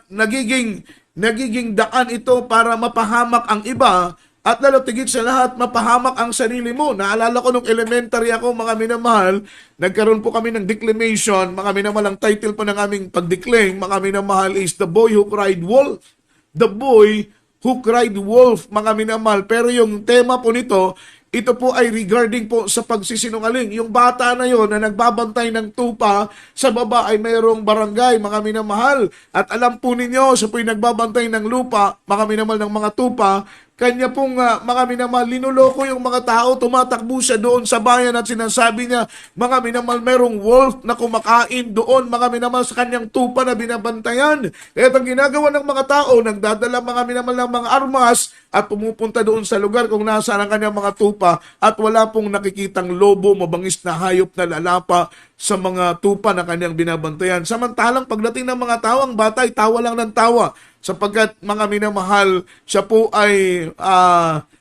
Nagiging daan ito para mapahamak ang iba at lalo tigit sa lahat, mapahamak ang sarili mo. Naalala ko nung elementary ako, mga minamahal, nagkaroon po kami ng declamation, mga minamahal, ang title po ng aming pagdeclaim, mga minamahal, is The Boy Who Cried Wolf. The Boy Who Cried Wolf, mga minamahal. Pero yung tema po nito, ito po ay regarding po sa pagsisinungaling. Yung bata na yon na nagbabantay ng tupa, sa baba ay mayroong barangay, mga minamahal. At alam po ninyo, sa po'y nagbabantay ng lupa, mga minamahal, ng mga tupa, kanya pong mga minamahal, linuloko yung mga tao, tumatakbo siya doon sa bayan at sinasabi niya, mga minamahal, mayroong wolf na kumakain doon, mga minamahal, sa kanyang tupa na binabantayan. Kaya ang ginagawa ng mga tao, nagdadala, mga minamahal, ng mga armas at pumupunta doon sa lugar kung nasaan ang kanyang mga tupa at wala pong nakikitang lobo, mabangis na hayop na lalapa sa mga tupa na kanyang binabantayan. Samantalang pagdating ng mga tao, ang bata ay tawa lang ng tawa, sapagkat mga minamahal, siya po ay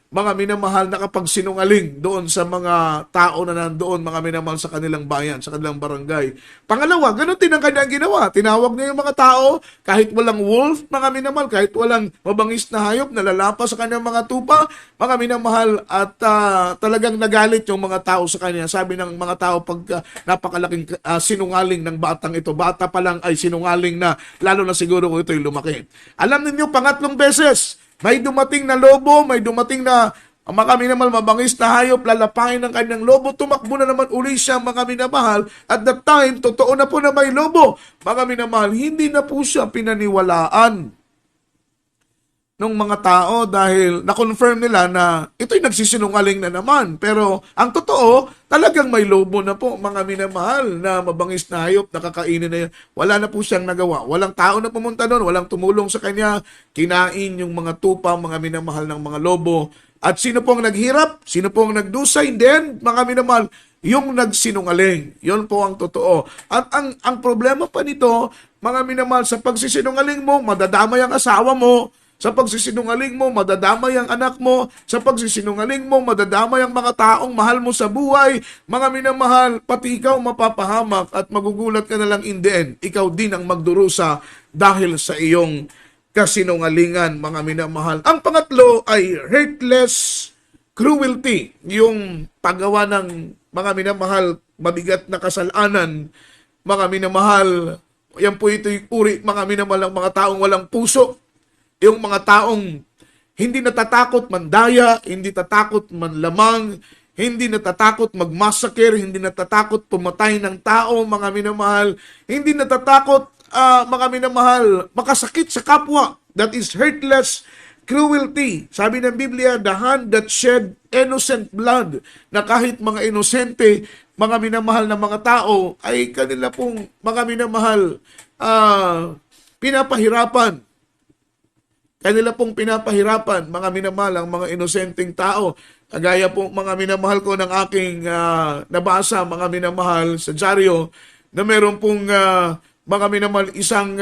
mga minamahal, nakapagsinungaling doon sa mga tao na nandoon, mga minamahal, sa kanilang bayan, sa kanilang barangay. Pangalawa, ganun din ang kanyang ginawa. Tinawag niya yung mga tao, kahit walang wolf, mga minamahal, kahit walang mabangis na hayop na lalapa sa kanyang mga tupa, mga minamahal, at talagang nagalit yung mga tao sa kanya. Sabi ng mga tao, pag napakalaking sinungaling ng batang ito, bata pa lang ay sinungaling na, lalo na siguro kung ito'y lumaki. Alam ninyo, pangatlong beses, may dumating na lobo, may dumating na mga minamahal, mabangis na hayop, lalapain ng kanyang lobo, tumakbo na naman uli siya, mga minamahal. At that time, totoo na po na may lobo, mga minamahal, hindi na po siya pinaniwalaan. ng mga tao dahil na-confirm nila na ito'y nagsisinungaling na naman. Pero ang totoo, talagang may lobo na po, mga minamahal, na mabangis na hayop, nakakainin na yan. Wala na po siyang nagawa. Walang tao na pumunta doon, walang tumulong sa kanya. Kinain yung mga tupa, mga minamahal ng mga lobo. At sino pong naghirap? Sino pong nagdusa? Then, mga minamahal, yung nagsinungaling. Yun po ang totoo. At ang problema pa nito, mga minamahal, sa pagsisinungaling mo, madadamay ang asawa mo. Sa pagsisinungaling mo, madadamay ang anak mo. Sa pagsisinungaling mo, madadamay ang mga taong mahal mo sa buhay. Mga minamahal, pati ikaw mapapahamak at magugulat ka na lang in the end. Ikaw din ang magdurusa dahil sa iyong kasinungalingan, mga minamahal. Ang pangatlo ay heartless cruelty. Yung paggawa ng mga minamahal, mabigat na kasalanan, mga minamahal. Yan po ito'y uri, mga minamahal, ng mga taong walang puso. Yung mga taong hindi natatakot mandaya, hindi natatakot manlamang, hindi natatakot magmassacre, hindi natatakot pumatay ng tao, mga minamahal, hindi natatakot, mga minamahal, makasakit sa kapwa. That is heartless cruelty. Sabi ng Biblia, the hand that shed innocent blood, na kahit mga inosente, mga minamahal na mga tao, ay kanila pong, mga minamahal, pinapahirapan. Kanila pong pinapahirapan, mga minamahal, ang mga inosenteng tao. Kagaya po, mga minamahal ko, ng aking nabasa, mga minamahal, sa dyaryo, na meron pong mga minamahal, isang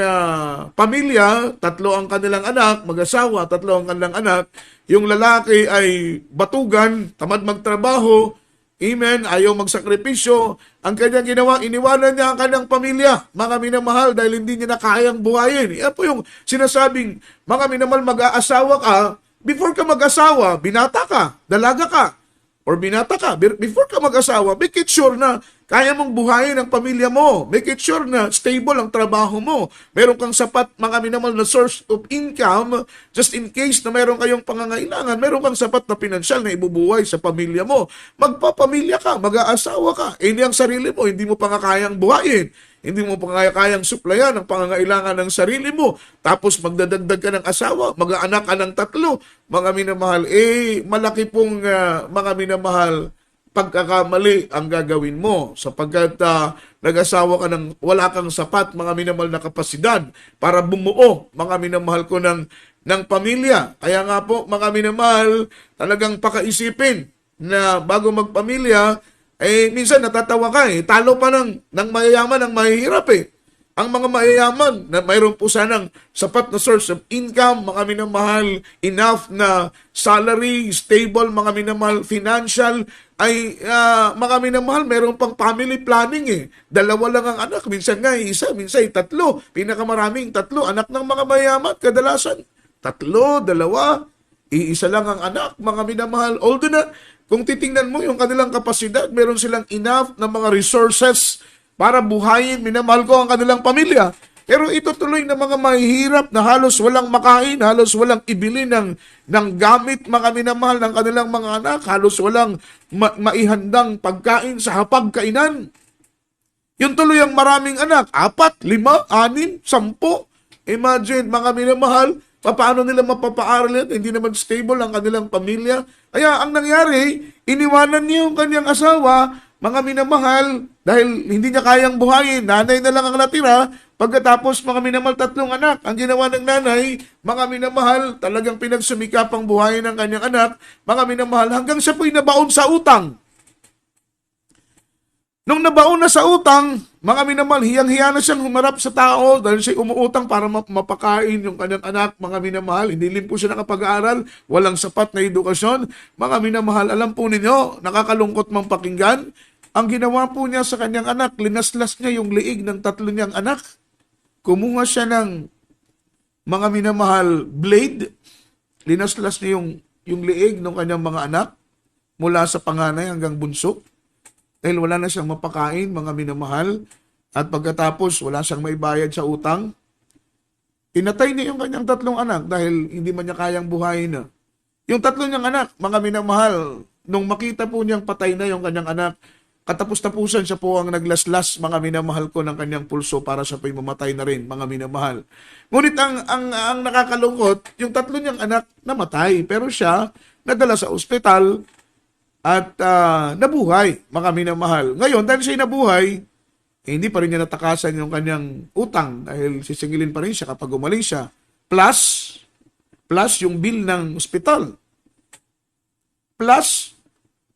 pamilya, 3 ang kanilang anak, mag-asawa, 3 ang kanilang anak. Yung lalaki ay batugan, tamad magtrabaho, amen, ayaw magsakripisyo. Ang kanyang ginawa, iniwanan niya ang kanyang pamilya, mga minamahal, dahil hindi niya na kayang buhayin. Yan po yung sinasabing, mga minamahal, mag-aasawa ka, before ka mag-asawa, binata ka, dalaga ka, or binata ka, before ka mag-asawa, make it sure na kaya mong buhayin ang pamilya mo. Make it sure na stable ang trabaho mo. Meron kang sapat, mga minamahal, na source of income, just in case na meron kayong pangangailangan, meron kang sapat na pinansyal na ibubuhay sa pamilya mo. Magpapamilya ka, mag-aasawa ka. Hindi ang sarili mo, hindi mo pa nga kayang buhayin. Hindi mo pa nga kayang suplayan ang pangangailangan ng sarili mo. Tapos magdadagdag ka ng asawa, mag-aanak ka ng 3. Mga minamahal, malaki pong mga minamahal, pagkakamali ang gagawin mo sapagkat nag-asawa ka ng wala kang sapat, mga minamahal, na kapasidad para bumuo, mga minamahal ko, ng pamilya. Kaya nga po, mga minamahal, talagang pakaisipin na bago magpamilya, minsan natatawa ka talo pa ng mayayaman ang mahihirap Ang mga mayayaman na mayroon po sanang sapat na source of income, mga minamahal, enough na salary, stable, mga minamahal, financial, ay mga minamahal, mayroon pang family planning 2 lang ang anak, minsan nga 1, minsan 3, pinakamaraming 3, anak ng mga mayayaman, kadalasan 3, 2, 1 lang ang anak, mga minamahal. Although na, kung titingnan mo yung kanilang kapasidad, meron silang enough na mga resources para buhayin, minamahal ko, ang kanilang pamilya. Pero ito tuloy na mga mahihirap na halos walang makain, halos walang ibili ng gamit, mga minamahal, ng kanilang mga anak, halos walang maihandang pagkain sa hapagkainan. Yung tuloy ang maraming anak, 4, 5, 6, 10. Imagine, mga minamahal, paano nila mapapaaral yan? Hindi naman stable ang kanilang pamilya. Kaya ang nangyari, iniwanan niya yung kanyang asawa, mga minamahal, dahil hindi niya kayang buhayin, nanay na lang ang natira. Pagkatapos, mga minamahal, 3 anak. Ang ginawa ng nanay, mga minamahal, talagang pinagsumikapang buhayin ng kanyang anak, mga minamahal, hanggang siya po'y nabaon sa utang. Nung nabaon na sa utang, mga minamahal, hiyang-hiya na siyang humarap sa tao dahil siya umuutang para mapakain yung kanyang anak, mga minamahal. Hindi rin po siya nakapag-aaral, walang sapat na edukasyon. Mga minamahal, alam po ninyo, nakakalungkot mang pakinggan, ang ginawa po niya sa kanyang anak, linaslas niya yung liig ng 3 niyang anak. Kumuha siya ng, mga minamahal, blade, linaslas niya yung liig ng kanyang mga anak mula sa panganay hanggang bunso. Dahil wala na siyang mapakain, mga minamahal, at pagkatapos wala siyang maibayad sa utang, pinatay niya yung kanyang 3 anak dahil hindi man niya kayang buhayin na. Yung 3 niyang anak, mga minamahal, nung makita po niyang patay na yung kanyang anak, Katapos-tapusan siya po ang naglaslas, mga minamahal ko, ng kanyang pulso para siya po'y mamatay na rin, mga minamahal. Ngunit ang nakakalungkot, yung tatlo niyang anak namatay, pero siya nadala sa ospital at nabuhay, mga minamahal. Ngayon, dahil siya nabuhay, hindi pa rin niya natakasan yung kanyang utang dahil sisingilin pa rin siya kapag gumaling siya. Plus yung bill ng ospital. Plus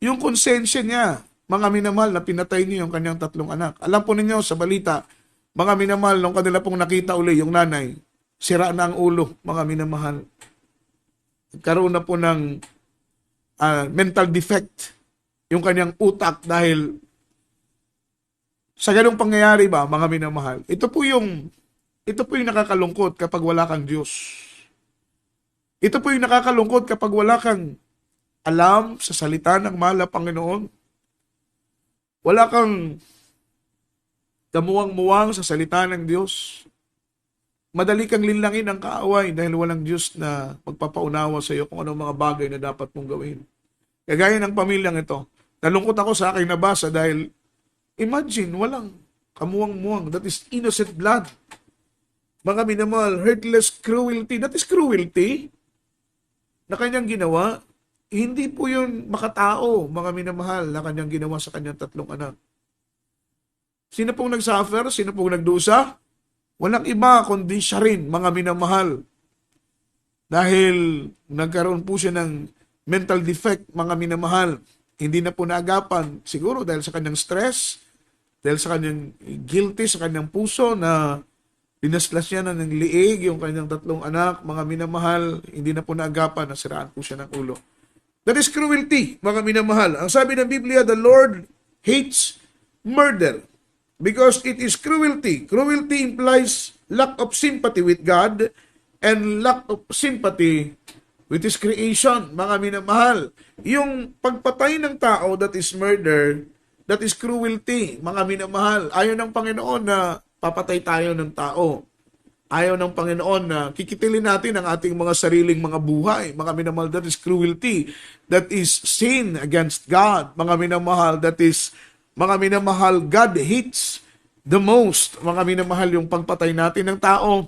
yung konsensya niya, mga minamahal, na pinatay niya yung kanyang tatlong anak. Alam po ninyo sa balita, mga minamahal, nung kanila pong nakita uli yung nanay, sira na ang ulo, mga minamahal. Nagkaroon na po ng mental defect yung kanyang utak dahil sa ganung pangyayari ba, mga minamahal, ito po yung nakakalungkot kapag wala kang Diyos. Ito po yung nakakalungkot kapag wala kang alam sa salita ng mahal na Panginoon. Wala kang kamuwang-muwang sa salita ng Diyos. Madali kang linlangin ang kaaway dahil walang Diyos na magpapaunawa sa iyo kung anong mga bagay na dapat mong gawin. Kagaya ng pamilyang ito. Nalungkot ako sa aking nabasa dahil imagine, walang kamuwang-muwang. That is innocent blood. Mga minamahal, heartless cruelty. That is cruelty na kanyang ginawa. Hindi po yun makatao, mga minamahal, na kanyang ginawa sa kanyang tatlong anak. Sino pong nagsuffer? Sino pong nagdusa? Walang iba kundi siya rin, mga minamahal. Dahil nagkaroon po siya ng mental defect, mga minamahal. Hindi na po naagapan. Siguro dahil sa kanyang stress, dahil sa kanyang guilty, sa kanyang puso na dinaslas niya na ng liig yung kanyang tatlong anak, mga minamahal, hindi na po naagapan, nasiraan po siya ng ulo. That is cruelty, mga minamahal. Ang sabi ng Biblia, the Lord hates murder because it is cruelty. Cruelty implies lack of sympathy with God and lack of sympathy with His creation, mga minamahal. Yung pagpatay ng tao, that is murder, that is cruelty, mga minamahal. Ayaw ng Panginoon na papatay tayo ng tao. Ayaw ng Panginoon na kikitilin natin ang ating mga sariling mga buhay. Mga minamahal, that is cruelty. That is sin against God. Mga minamahal, mga minamahal, God hates the most. Mga minamahal, yung pagpatay natin ng tao.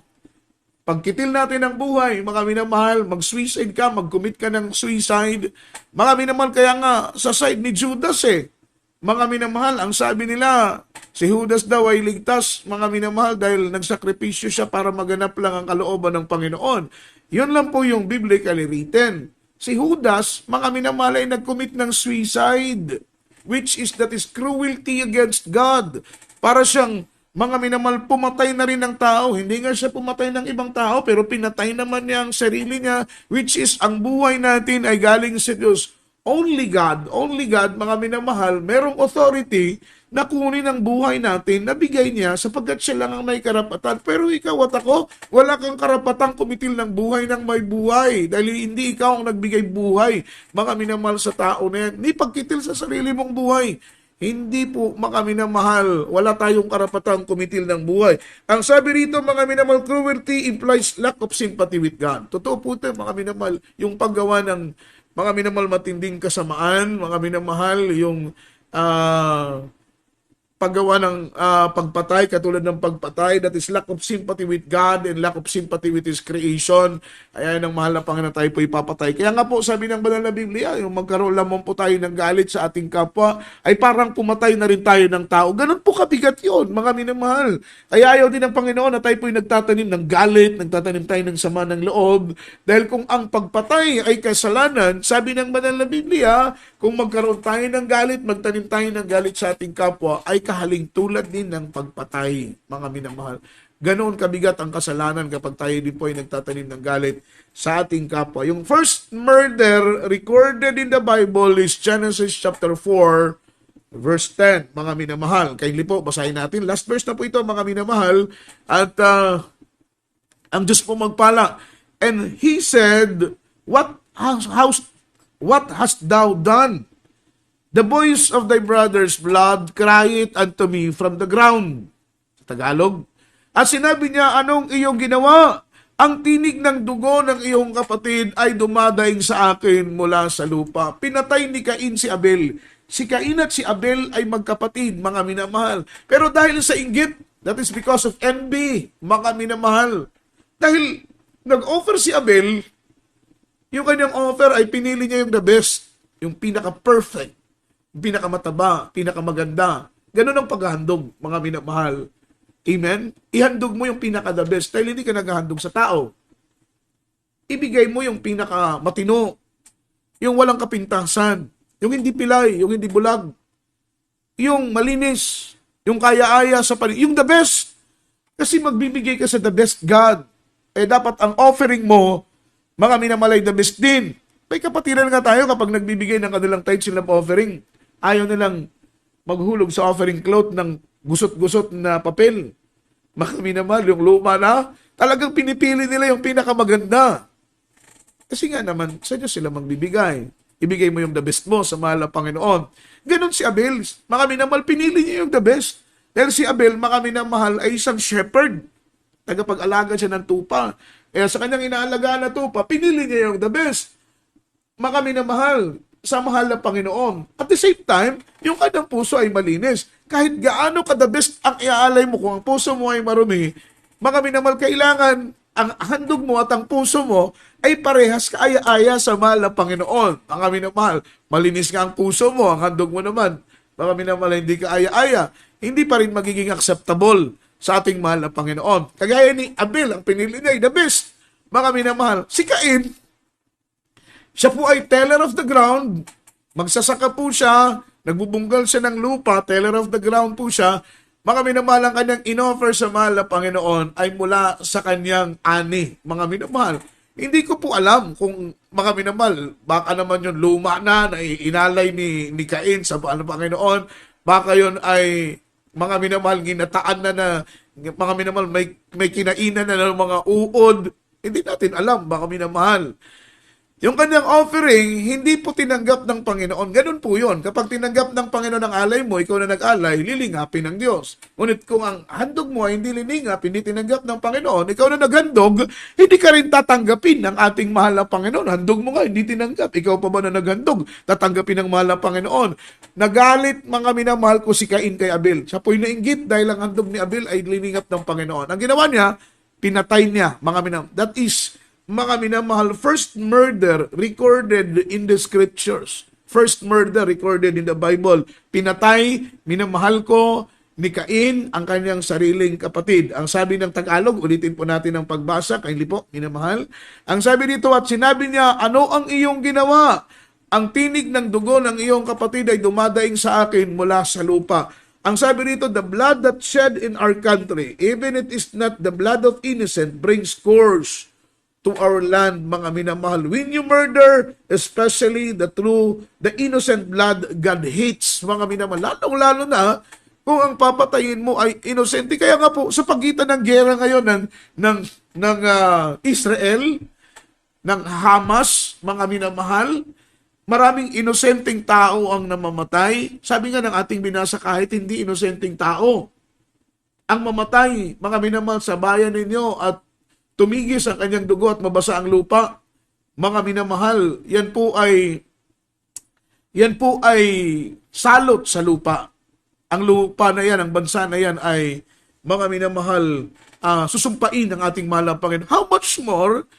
Pagkitil natin ng buhay, mga minamahal, mag-suicide ka, mag-commit ka ng suicide. Mga minamahal, kaya nga sa side ni Judas mga minamahal, ang sabi nila, si Judas daw ay ligtas, mga minamahal, dahil nagsakripisyo siya para maganap lang ang kalooban ng Panginoon. Yun lang po yung biblically written. Si Judas, mga minamahal, ay nag-commit ng suicide, that is cruelty against God. Para siyang, mga minamahal, pumatay na rin ng tao. Hindi nga siya pumatay ng ibang tao, pero pinatay naman niya ang sarili niya, which is, ang buhay natin ay galing sa Diyos. Only God, mga minamahal, merong authority na kunin ang buhay natin na bigay niya sapagkat siya lang ang may karapatan. Pero ikaw at ako, wala kang karapatang kumitil ng buhay ng may buhay dahil hindi ikaw ang nagbigay buhay, mga minamahal, sa tao na yan. Hindi pagkitil sa sarili mong buhay. Hindi po, mga minamahal, wala tayong karapatang kumitil ng buhay. Ang sabi rito, mga minamahal, cruelty implies lack of sympathy with God. Totoo po ito, mga minamahal, yung paggawa ng mga minamahal matinding kasamaan, mga minamahal, yung paggawa ng pagpatay, katulad ng pagpatay, that is lack of sympathy with God and lack of sympathy with His creation. Ayan ang mahal na Panginoon, tayo po ipapatay. Kaya nga po, sabi ng banal na Biblia, yung magkaroon lamang po tayo ng galit sa ating kapwa, ay parang pumatay na rin tayo ng tao. Ganun po kabigat yun, mga minamahal. Ay ayaw din ng Panginoon na tayo po nagtatanim ng galit, nagtatanim tayo ng sama ng loob, dahil kung ang pagpatay ay kasalanan, sabi ng banal na Biblia, kung magkaroon tayo ng galit, magtanim tayo ng galit sa ating kapwa, ay kahaling tulad din ng pagpatay, mga minamahal. Ganoon kabigat ang kasalanan kapag tayo din po ay nagtatanim ng galit sa ating kapwa. Yung first murder recorded in the Bible is Genesis chapter 4, verse 10, mga minamahal. Kindly po, basahin natin. Last verse na po ito, mga minamahal. At ang Diyos po magpala. And he said, What hast thou done? The voice of thy brother's blood cried unto me from the ground. Sa Tagalog. At sinabi niya, anong iyong ginawa? Ang tinig ng dugo ng iyong kapatid ay dumadaing sa akin mula sa lupa. Pinatay ni Cain si Abel. Si Cain at si Abel ay magkapatid, mga minamahal. Pero dahil sa inggit, that is because of envy, mga minamahal. Dahil nag-offer si Abel, yung kanyang offer ay pinili niya yung the best, yung pinaka-perfect, yung pinakamataba, pinakamaganda. Ganun ang paghahandog, mga minamahal. Amen? Ihandog mo yung pinaka-the best dahil hindi ka naghahandog sa tao. Ibigay mo yung pinaka-matino, yung walang kapintasan, yung hindi pilay, yung hindi bulag, yung malinis, yung kaya-aya sa paligid, yung the best. Kasi magbibigay ka sa the best God. Dapat ang offering mo, mga minamalay, the best din. May kapatiran nga tayo kapag nagbibigay ng kanilang tithes sila offering. Ayaw nilang maghulog sa offering cloth ng gusot-gusot na papel. Mga minamahal, yung luma na, talagang pinipili nila yung pinakamaganda. Kasi nga naman, sa Diyos sila magbibigay. Ibigay mo yung the best mo sa mahal na Panginoon. Ganon si Abel. Mga minamahal, pinili niya yung the best. Dahil si Abel, mga minamahal, ay isang shepherd. Tagapag-alaga siya ng tupa. Kaya sa kanyang inaalagaan na tupa, pinili niya yung the best. Mga minamahal, sa mahal na Panginoon. At the same time, yung kanyang puso ay malinis. Kahit gaano ka the best ang iaalay mo, kung ang puso mo ay marumi, mga minamahal, kailangan ang handog mo at ang puso mo ay parehas kaaya-aya sa mahal na Panginoon. Mga minamahal, malinis nga ang puso mo, ang handog mo naman, mga minamahal, hindi kaaya-aya, hindi pa rin magiging acceptable sa ating mahal na Panginoon. Kagaya ni Abel, ang pinili niya ay the best. Mga minamahal, si Cain, siya po ay teller of the ground. Magsasaka po siya, nagbubunggal siya ng lupa, teller of the ground po siya. Mga minamahal, ang kanyang inoffer sa mahal na Panginoon ay mula sa kanyang ani. Mga minamahal, hindi ko po alam kung mga minamahal, baka naman yung luma na inalay ni Cain sa mahal na Panginoon. Baka yun ay mga minamahal, ginataan na mga minamahal, may kinainan na ng mga uod. Hindi natin alam, mga minamahal. Yung kanyang offering, hindi po tinanggap ng Panginoon. Ganun po yun. Kapag tinanggap ng Panginoon ang alay mo, ikaw na nag-alay, lilingapin ng Diyos. Ngunit kung ang handog mo ay hindi lilingap, hindi tinanggap ng Panginoon, ikaw na naghandog, hindi ka rin tatanggapin ng ating mahal na Panginoon. Handog mo nga, hindi tinanggap. Ikaw pa ba na naghandog, tatanggapin ng mahal na Panginoon? Nagalit, mga minamahal ko, si Cain kay Abel. Siya po'y nainggit dahil ang handog ni Abel ay liningap ng Panginoon. Ang ginawa niya, pinatay niya, mga minamahal. That is, mga minamahal, first murder recorded in the scriptures. First murder recorded in the Bible. Pinatay, minamahal ko, ni Cain ang kanyang sariling kapatid. Ang sabi ng Tagalog, ulitin po natin ang pagbasa, kindly po, minamahal. Ang sabi dito, at sinabi niya, ano ang iyong ginawa? Ang tinig ng dugo ng iyong kapatid ay dumadaing sa akin mula sa lupa. Ang sabi dito, the blood that shed in our country, even it is not the blood of innocent, brings curse to our land, mga minamahal. When you murder, especially the innocent blood, God hates, mga minamahal. Lalong-lalo na kung ang papatayin mo ay inosente. Kaya nga po, sa pagitan ng gera ngayon ng Israel, ng Hamas, mga minamahal, maraming inosenteng tao ang namamatay. Sabi nga ng ating binasa, kahit hindi inosenteng tao ang mamatay, mga minamahal, sa bayan ninyo at tumigis ang kanyang dugo at mabasa ang lupa. Mga minamahal, yan po ay salot sa lupa. Ang lupa na yan, ang bansa na yan ay, mga minamahal, susumpain ng ating mahal na Panginoon. How much more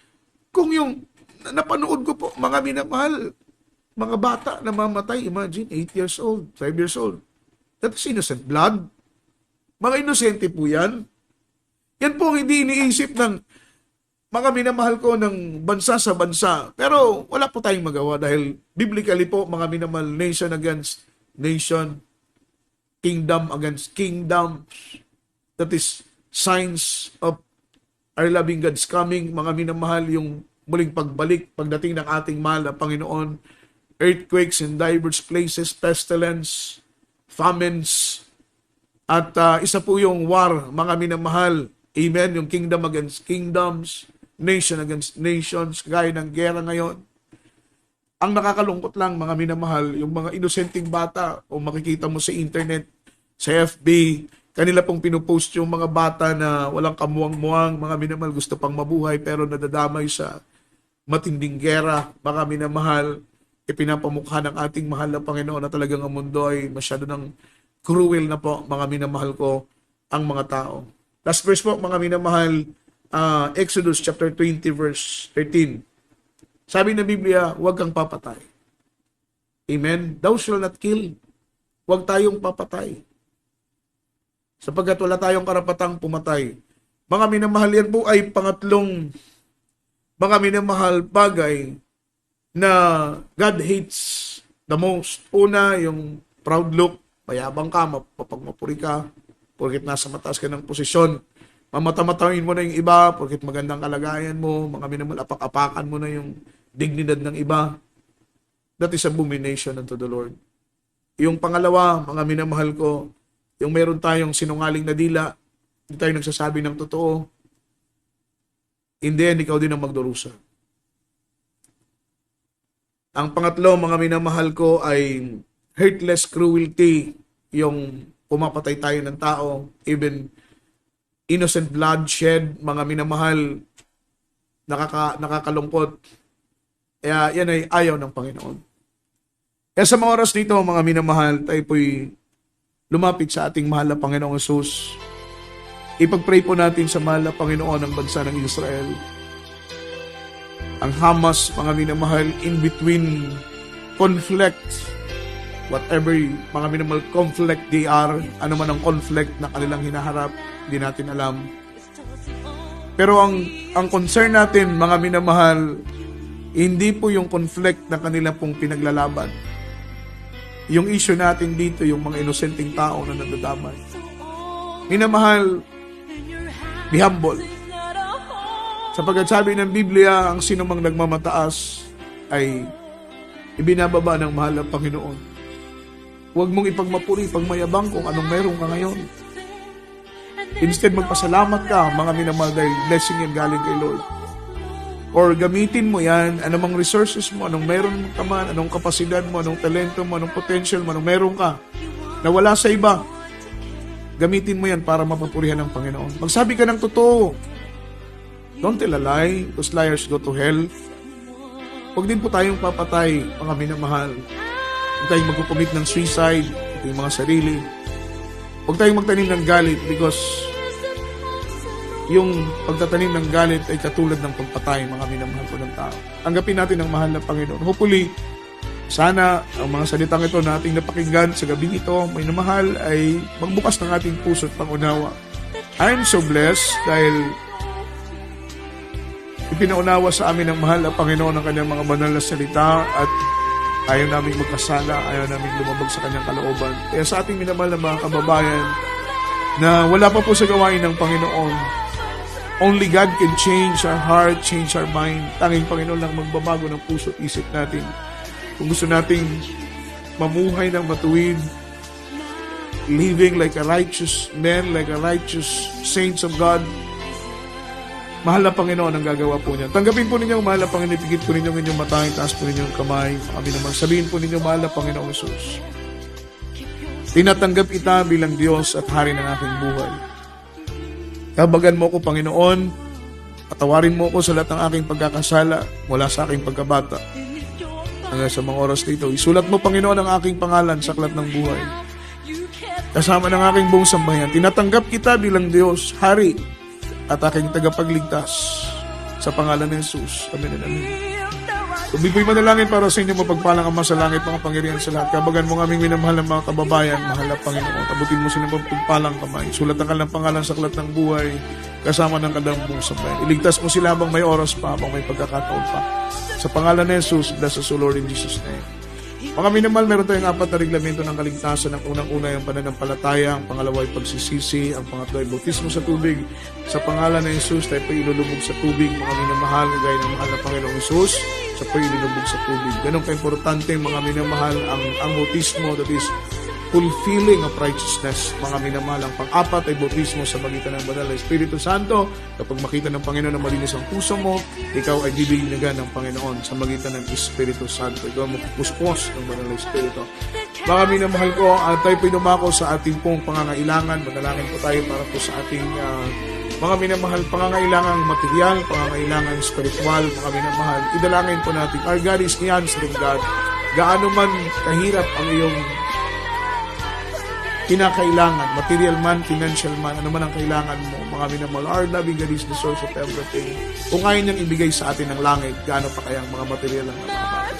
kung yung napanood ko po, mga minamahal, mga bata na mamatay, imagine, 8 years old, 5 years old. That is innocent blood. Mga inosente po yan. Yan po hindi iniisip ng mga minamahal ko ng bansa sa bansa. Pero wala po tayong magawa dahil biblically po, mga minamahal, nation against nation, kingdom against kingdom. That is signs of our loving God's coming. Mga minamahal, yung muling pagbalik, pagdating ng ating mahal na Panginoon, earthquakes in diverse places, pestilence, famines, at isa po yung war, mga minamahal. Amen? Yung kingdom against kingdoms, nation against nations, gaya ng gera ngayon. Ang nakakalungkot lang, mga minamahal, yung mga inosenteng bata, o makikita mo sa internet, sa FB, Kanila pong pinupost yung mga bata na walang kamuwang-muwang, mga minamahal, gusto pang mabuhay pero nadadamay sa matinding gera. Mga minamahal, ipinapamukha ng ating mahal na Panginoon na talagang ang mundo ay masyado ng cruel na po, mga minamahal ko, ang mga tao. Last verse po, mga minamahal, Exodus chapter 20 verse 13. Sabi ng Biblia, huwag kang papatay. Amen? Thou shall not kill. Huwag tayong papatay. Sapagkat wala tayong karapatang pumatay. Mga minamahal, yan po ay pangatlong mga minamahal bagay na God hates the most. Una, yung proud look, mayabang ka, mapapagmapuri ka, porkit nasa mataas ka ng posisyon. Mamatamatawin mo na yung iba, porkit magandang kalagayan mo, mga minamahal, apak-apakan mo na yung dignidad ng iba. That is abomination unto the Lord. Yung pangalawa, mga minamahal ko, yung meron tayong sinungaling na dila, hindi tayo nagsasabi ng totoo, hindi, ikaw din ang magdurusa. Ang pangatlo, mga minamahal ko, ay heartless cruelty, yung pumapatay tayo ng tao, even innocent bloodshed, mga minamahal, nakakalungkot. Kaya yan ay ayaw ng Panginoon. Kaya sa mga oras nito, mga minamahal, tayo po'y lumapit sa ating mahal na Panginoong Hesus. Ipag-pray po natin sa mahal na Panginoon ng bansa ng Israel. Ang Hamas, mga minamahal, in between conflict, whatever mga minamahal conflict they are, ano man ang conflict na kanilang hinaharap, hindi natin alam. Pero ang concern natin, mga minamahal, hindi po yung conflict na kanila pong pinaglalaban. Yung issue natin dito, yung mga inosenteng tao na nadadamay. Minamahal, be humble. Sapagkat sabi ng Biblia, ang sinumang nagmamataas ay ibinababa ng mahal ng Panginoon. Huwag mong ipagmapuri, pagmayabang kung anong meron ka ngayon. Instead, magpasalamat ka, mga minamahal, dahil blessing yan galing kay Lord. Or gamitin mo yan, anumang resources mo, anong meron ka man, anong kapasidad mo, anong talento mo, anong potential mo, anong meron ka, na wala sa iba. Gamitin mo yan para mapapurihan ng Panginoon. Magsabi ka ng totoo. Don't tell a lie, because liars go to hell. Huwag din po tayong papatay, mga minamahal. Huwag tayong magkukumit ng suicide, yung mga sarili. Huwag tayong magtanim ng galit because yung pagtatanim ng galit ay katulad ng pagpatay, mga minamahal ko ng tao. Tanggapin natin ang mahal na Panginoon. Hopefully, sana ang mga salitang ito na ating napakinggan sa gabi ito, may namahal, ay magbukas ng ating puso at pangunawa. I'm so blessed dahil ipinaunawa sa amin ng mahal na Panginoon ang kanyang mga banal na salita at ayaw naming magkasala, ayaw naming lumabag sa kanyang kalooban. Kaya sa ating minamahal na mga kababayan na wala pa po sa gawain ng Panginoon, only God can change our heart, change our mind. Tanging Panginoon lang magbabago ng puso at isip natin. Kung gusto nating mamuhay ng matuwid, living like a righteous man, like a righteous saints of God, mahal na Panginoon ang gagawa po niya. Tanggapin po ninyo, mahal na Panginoon, ipigit po ninyo ang inyong mata, taas po ninyo ang kamay. Kami naman sabihin po ninyo, mahal na Panginoong Hesus, tinatanggap kita bilang Diyos at Hari ng aking buhay. Kabagan mo ko, Panginoon, patawarin mo ko sa lahat ng aking pagkakasala mula sa aking pagkabata. Hanggang sa mga oras dito, isulat mo, Panginoon, ang aking pangalan sa aklat ng buhay. Kasama ng aking buong sambayan, tinatanggap kita bilang Diyos, Hari, at aking tagapagligtas sa pangalan ng Jesus. Amen and amen. Tubigoy manalangin para sa inyo mapagpalang Ama sa langit, mga pangyarihan sa lahat. Kabagan mo aming minamahal ng mga kababayan, mahal na Panginoon. Tabutin mo silang mapagpalang kamay. Sulat ang kanilang pangalan sa aklat ng buhay, kasama ng kanilang buong sambayan. Iligtas mo sila habang may oras pa, habang may pagkakataon pa. Sa pangalan ng Jesus, bless us, O Lord, in Jesus' name. Mga minamahal, meron tayong 4 na reglamento ng kaligtasan. Ang unang-una yung pananampalataya, ang pangalawa ay pagsisisi, ang pangatlo ay bautismo sa tubig. Sa pangalan ng Jesus, tayo pa ilulubog sa tubig. Mga minamahal, gaya ng mahal na Panginoong Jesus, sa pa ilulubog sa tubig. Ganun ka-importante, mga minamahal, ang bautismo, that is fulfilling of righteousness. Mga minamahal, ang pang-apat ay bautismo sa magitan ng Banal na Espiritu Santo. Kapag makita ng Panginoon na malinis ang puso mo, ikaw ay bibigyan ng Panginoon sa magitan ng Espiritu Santo. Ikaw mapupuspos ng Banal na Espiritu. Mga minamahal ko, tayo po'y dumako sa ating pong pangangailangan. Manalangin po tayo para po sa ating mga minamahal, pangangailangang material, pangangailangan spiritual, mga minamahal. Idalangin po natin, our God is the answering God. Gaano man kahirap ang iyong kinakailangan, material man, financial man, ano man ang kailangan mo, mga minamahal, our loving God is the source of everything. Kung ayaw niyang ibigay sa atin ng langit, gaano pa kaya ang mga material ang nababagay.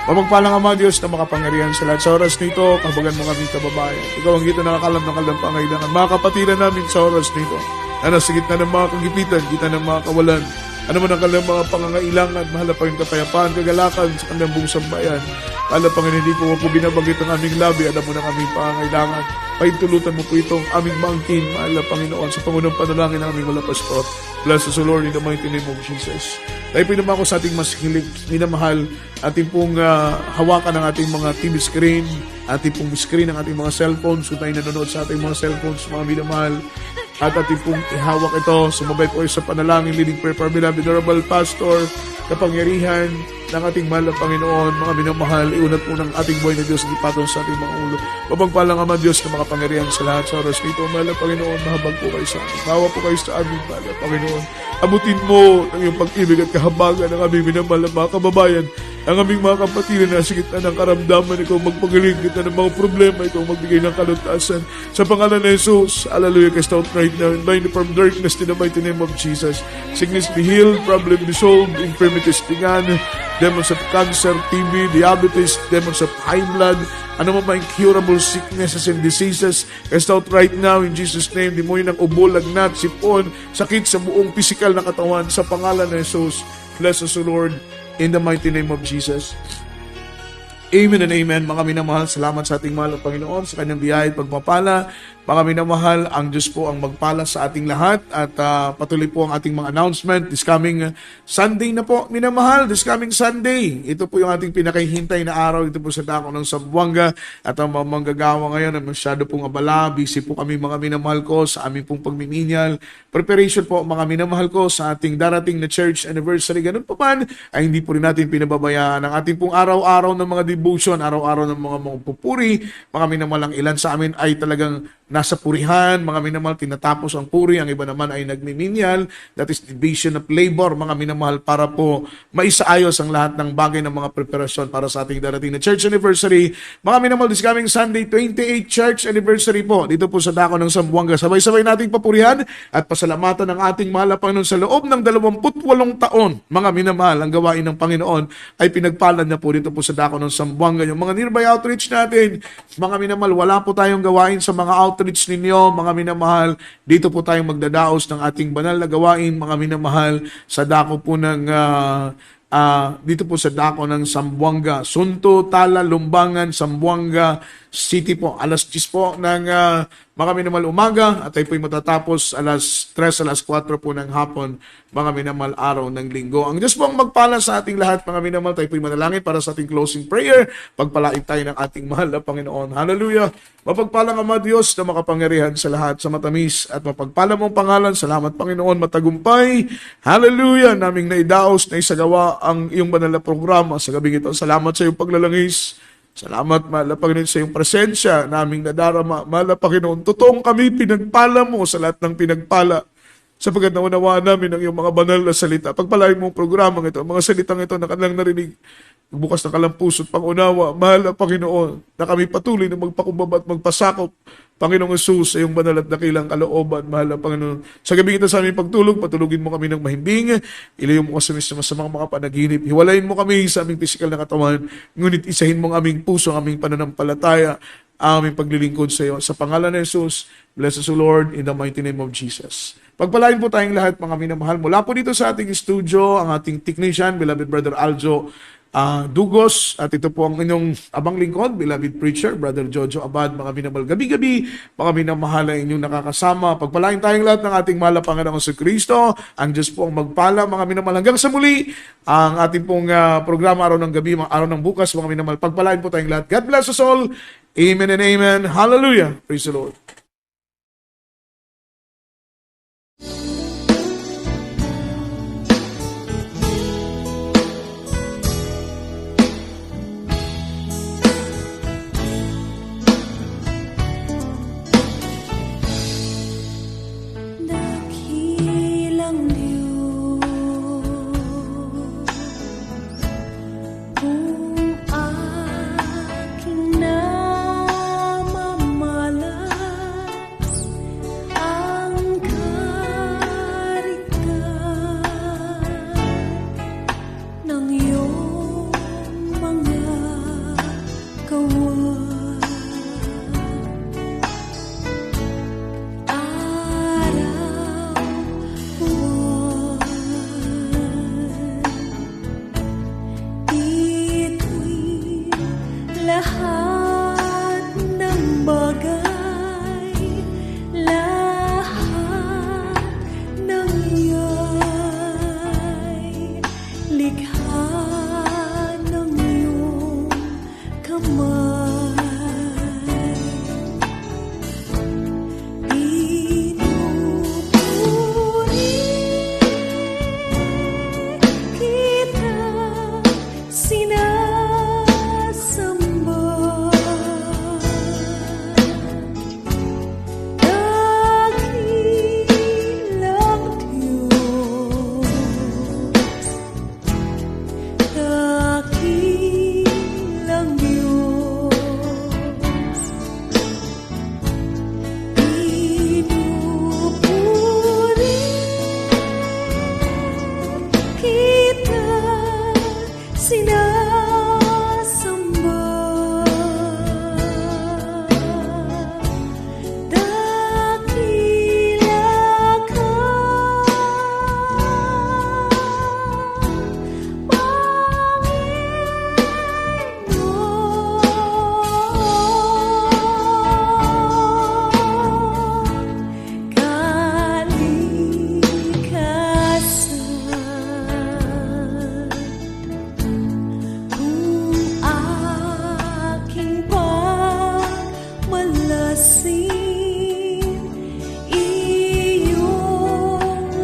Mapagpalang Ama Diyos na makapangyarihan sa lahat. Sa oras nito, kabagan mo kami kababayan. Ikaw ang kita nakakalam ng kalam pangailangan. Mga kapatiran namin sa oras nito, na sa gitna ng mga kagipitan, gitna ng mga kawalan, ano man ang kanilang mga pangangailangan, mahal na Panginoon kapayapaan, kagalakan sa kanilang buong sambayan. Mahal na Panginoon, hindi po binabanggit ang aming labi, alam mo na aming pangangailangan. Paintulutan mo po itong aming bangkin, mahal na Panginoon, sa pangunang panalangin ng aming wala pastor. Bless us, O Lord, in the mighty name of Jesus. Tayo po naman ako sa ating mas hilig, minamahal, ating pong hawakan ng ating mga TV screen, ating pong screen ng ating mga cellphones, kung tayo nanonood sa ating mga cellphones, mga minamahal, at ating pong ihawak ito, sumabay po sa panalangin, leading prayer for beloved honorable pastor, kapangyarihan ng ating mahal na Panginoon, mga minamahal, iunat po ng ating buhay na Diyos, ipatong sa ating mga ulo. Mapagpalang Ama Diyos na makapangyarihan sa lahat sa oras dito, mahal na Panginoon, mahabag po kayo sa amin. Bawa po kayo sa amin, mahal na Panginoon. Abutin mo ng iyong pag-ibig at kahabagan ng aming minamahal na mga kababayan, ang aming mga kapatid na sa gitna ng karamdaman, ikaw magpagaling kita ng mga problema, ikaw magbigay ng kalutasan. Sa pangalan ni Jesus, hallelujah, cast out right now, and bind from darkness in the mighty name of Jesus. Sickness be healed, problem be solved, infirmities be gone, demons of cancer, TB, diabetes, demons of high blood, ano man incurable sicknesses and diseases, cast out right now in Jesus' name, demonyo ng ubo, lagnat, sipon, sakit sa buong physical na katawan, sa pangalan ni Jesus. Bless us, O Lord, in the mighty name of Jesus. Amen and amen. Mga minamahal, salamat sa ating mahal na Panginoon sa kanyang biyaya at pagpapala. Mga minamahal, ang Diyos po ang magpala sa ating lahat at patuloy po ang ating mga announcement this coming Sunday na po, minamahal, this coming Sunday. Ito po yung ating pinakahihintay na araw. Ito po sa dako ng Zamboanga at ang mga manggagawa ngayon na masyado pong abala. Busy po kami mga minamahal ko sa aming pong pagmiminyal. Preparation po mga minamahal ko sa ating darating na church anniversary. Ganun pa man ay hindi po rin natin pinababayaan ang ating pong araw-araw ng mga devotion, araw-araw ng mga pupuri. Mga minamahal, ang ilan sa amin ay talagang nasa purihan, mga minamahal, tinatapos ang puri, ang iba naman ay nagmiminyal, that is division of labor, mga minamahal, para po maisaayos ang lahat ng bagay ng mga preparasyon para sa ating darating na church anniversary. Mga minamahal, this coming Sunday, 28th church anniversary po, dito po sa dako ng Zamboanga. Sabay-sabay nating papurihan at pasalamatan ng ating mahal na Panginoon sa loob ng 28 taon, mga minamahal, ang gawain ng Panginoon ay pinagpalad na po dito po sa dako ng Zamboanga. Yung mga nearby outreach natin, mga minamahal, wala po tayong gawain sa mga outreach ninyo, mga minamahal. Dito po tayong magdadaos ng ating banal na gawain, mga minamahal, sa dako po ng dito po sa dako ng Zamboanga, Sunto, Tala, Lumbangan, Zamboanga City po. Alas 10 po ng mga minamahal umaga at ay po'y matatapos alas 3, alas 4 po ng hapon, mga minamahal, araw ng linggo. Ang Diyos po ang magpala sa ating lahat, mga minamahal. Tayo po'y manalangin para sa ating closing prayer. Pagpalain tayo ng ating mahal na Panginoon. Hallelujah! Mapagpalang Ama Diyos na makapangyarihan sa lahat, sa matamis at mapagpala mong pangalan. Salamat Panginoon, matagumpay. Hallelujah! Naming naidaos na isagawa ang iyong banal na programa sa gabing ito. Salamat sa iyong paglalangis. Salamat, mahal na Panginoon, sa iyong presensya naming nadarama. Mahal na Panginoon, totoong kami pinagpala mo sa lahat ng pinagpala, sapagkat naunawaan namin ang iyong mga banal na salita. Pagpalain mo ang programang ito, mga salitang ito na kanilang narinig, bukas ng kalang puso at pangunawa, mahal na Panginoon, na kami patuloy na magpakumbaba at magpasakop, Panginoong Jesus, sa iyong banal at dakilang kalooban, mahal na Panginoon. Sa gabi ito sa aming pagtulog, patulugin mo kami ng mahimbing, ilayo mo kami sa masamang mga panaginip, hiwalayin mo kami sa aming pisikal na katawan, ngunit isahin mo ang aming puso, ang aming pananampalataya, ang aming paglilingkod sa iyo. Sa pangalan ni Jesus, bless us, O Lord, in the mighty name of Jesus. Pagpalain po tayong lahat, mga minamahal. Mula po dito sa ating studio, ang ating technician, beloved Brother Aljo Dugos, at ito po ang inyong abang lingkod, beloved preacher, Brother Jojo Abad, mga minamahal. Gabi-gabi, mga minamahal ang inyong nakakasama. Pagpalain tayong lahat ng ating mahal na Panginoong Kristo. Ang Diyos po ang magpala, mga minamahal. Hanggang sa muli, ang ating pong programa araw ng gabi, araw ng bukas, mga minamahal. Pagpalain po tayong lahat. God bless us all. Amen and amen. Hallelujah. Praise the Lord. likha ng iyong kamay. Pinupuri kita, sinasamba. Dakilang Diyos, dakilang Diyos, pinupuri kita, sinasamba. Dakila ka, Panginoon, kalikasan. Kung aking pagmalasin, iyong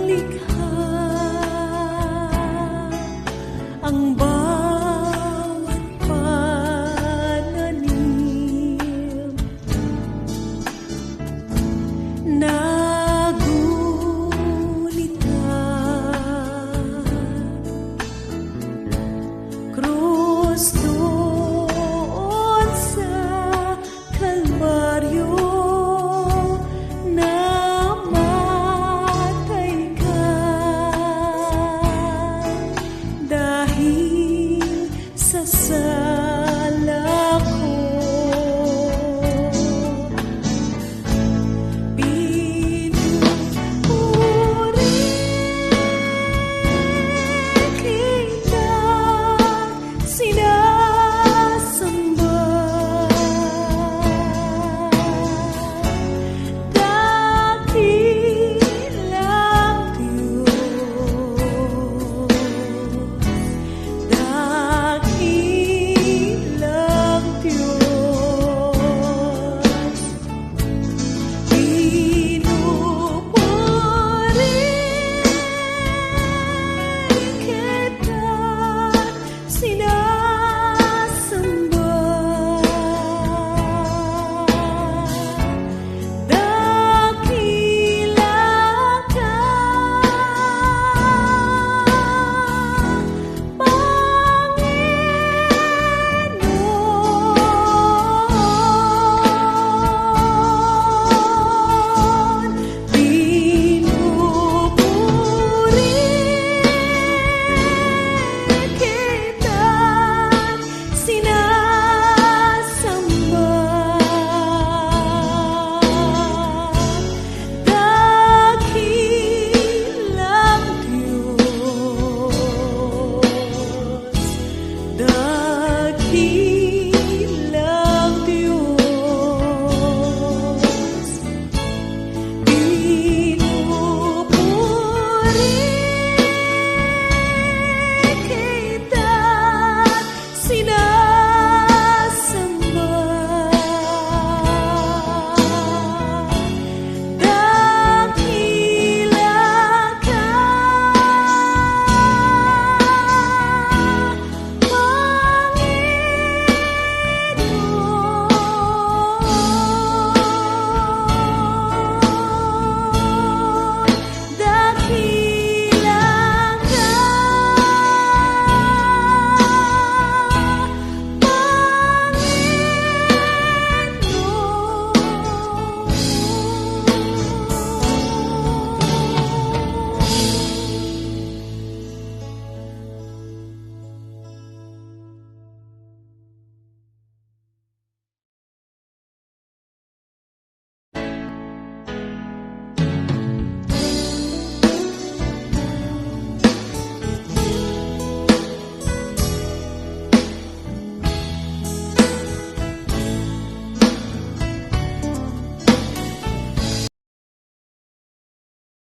likha ang bawat pananim. Nagulita krus doon sa Kalbaryo, namatay ka dahil sa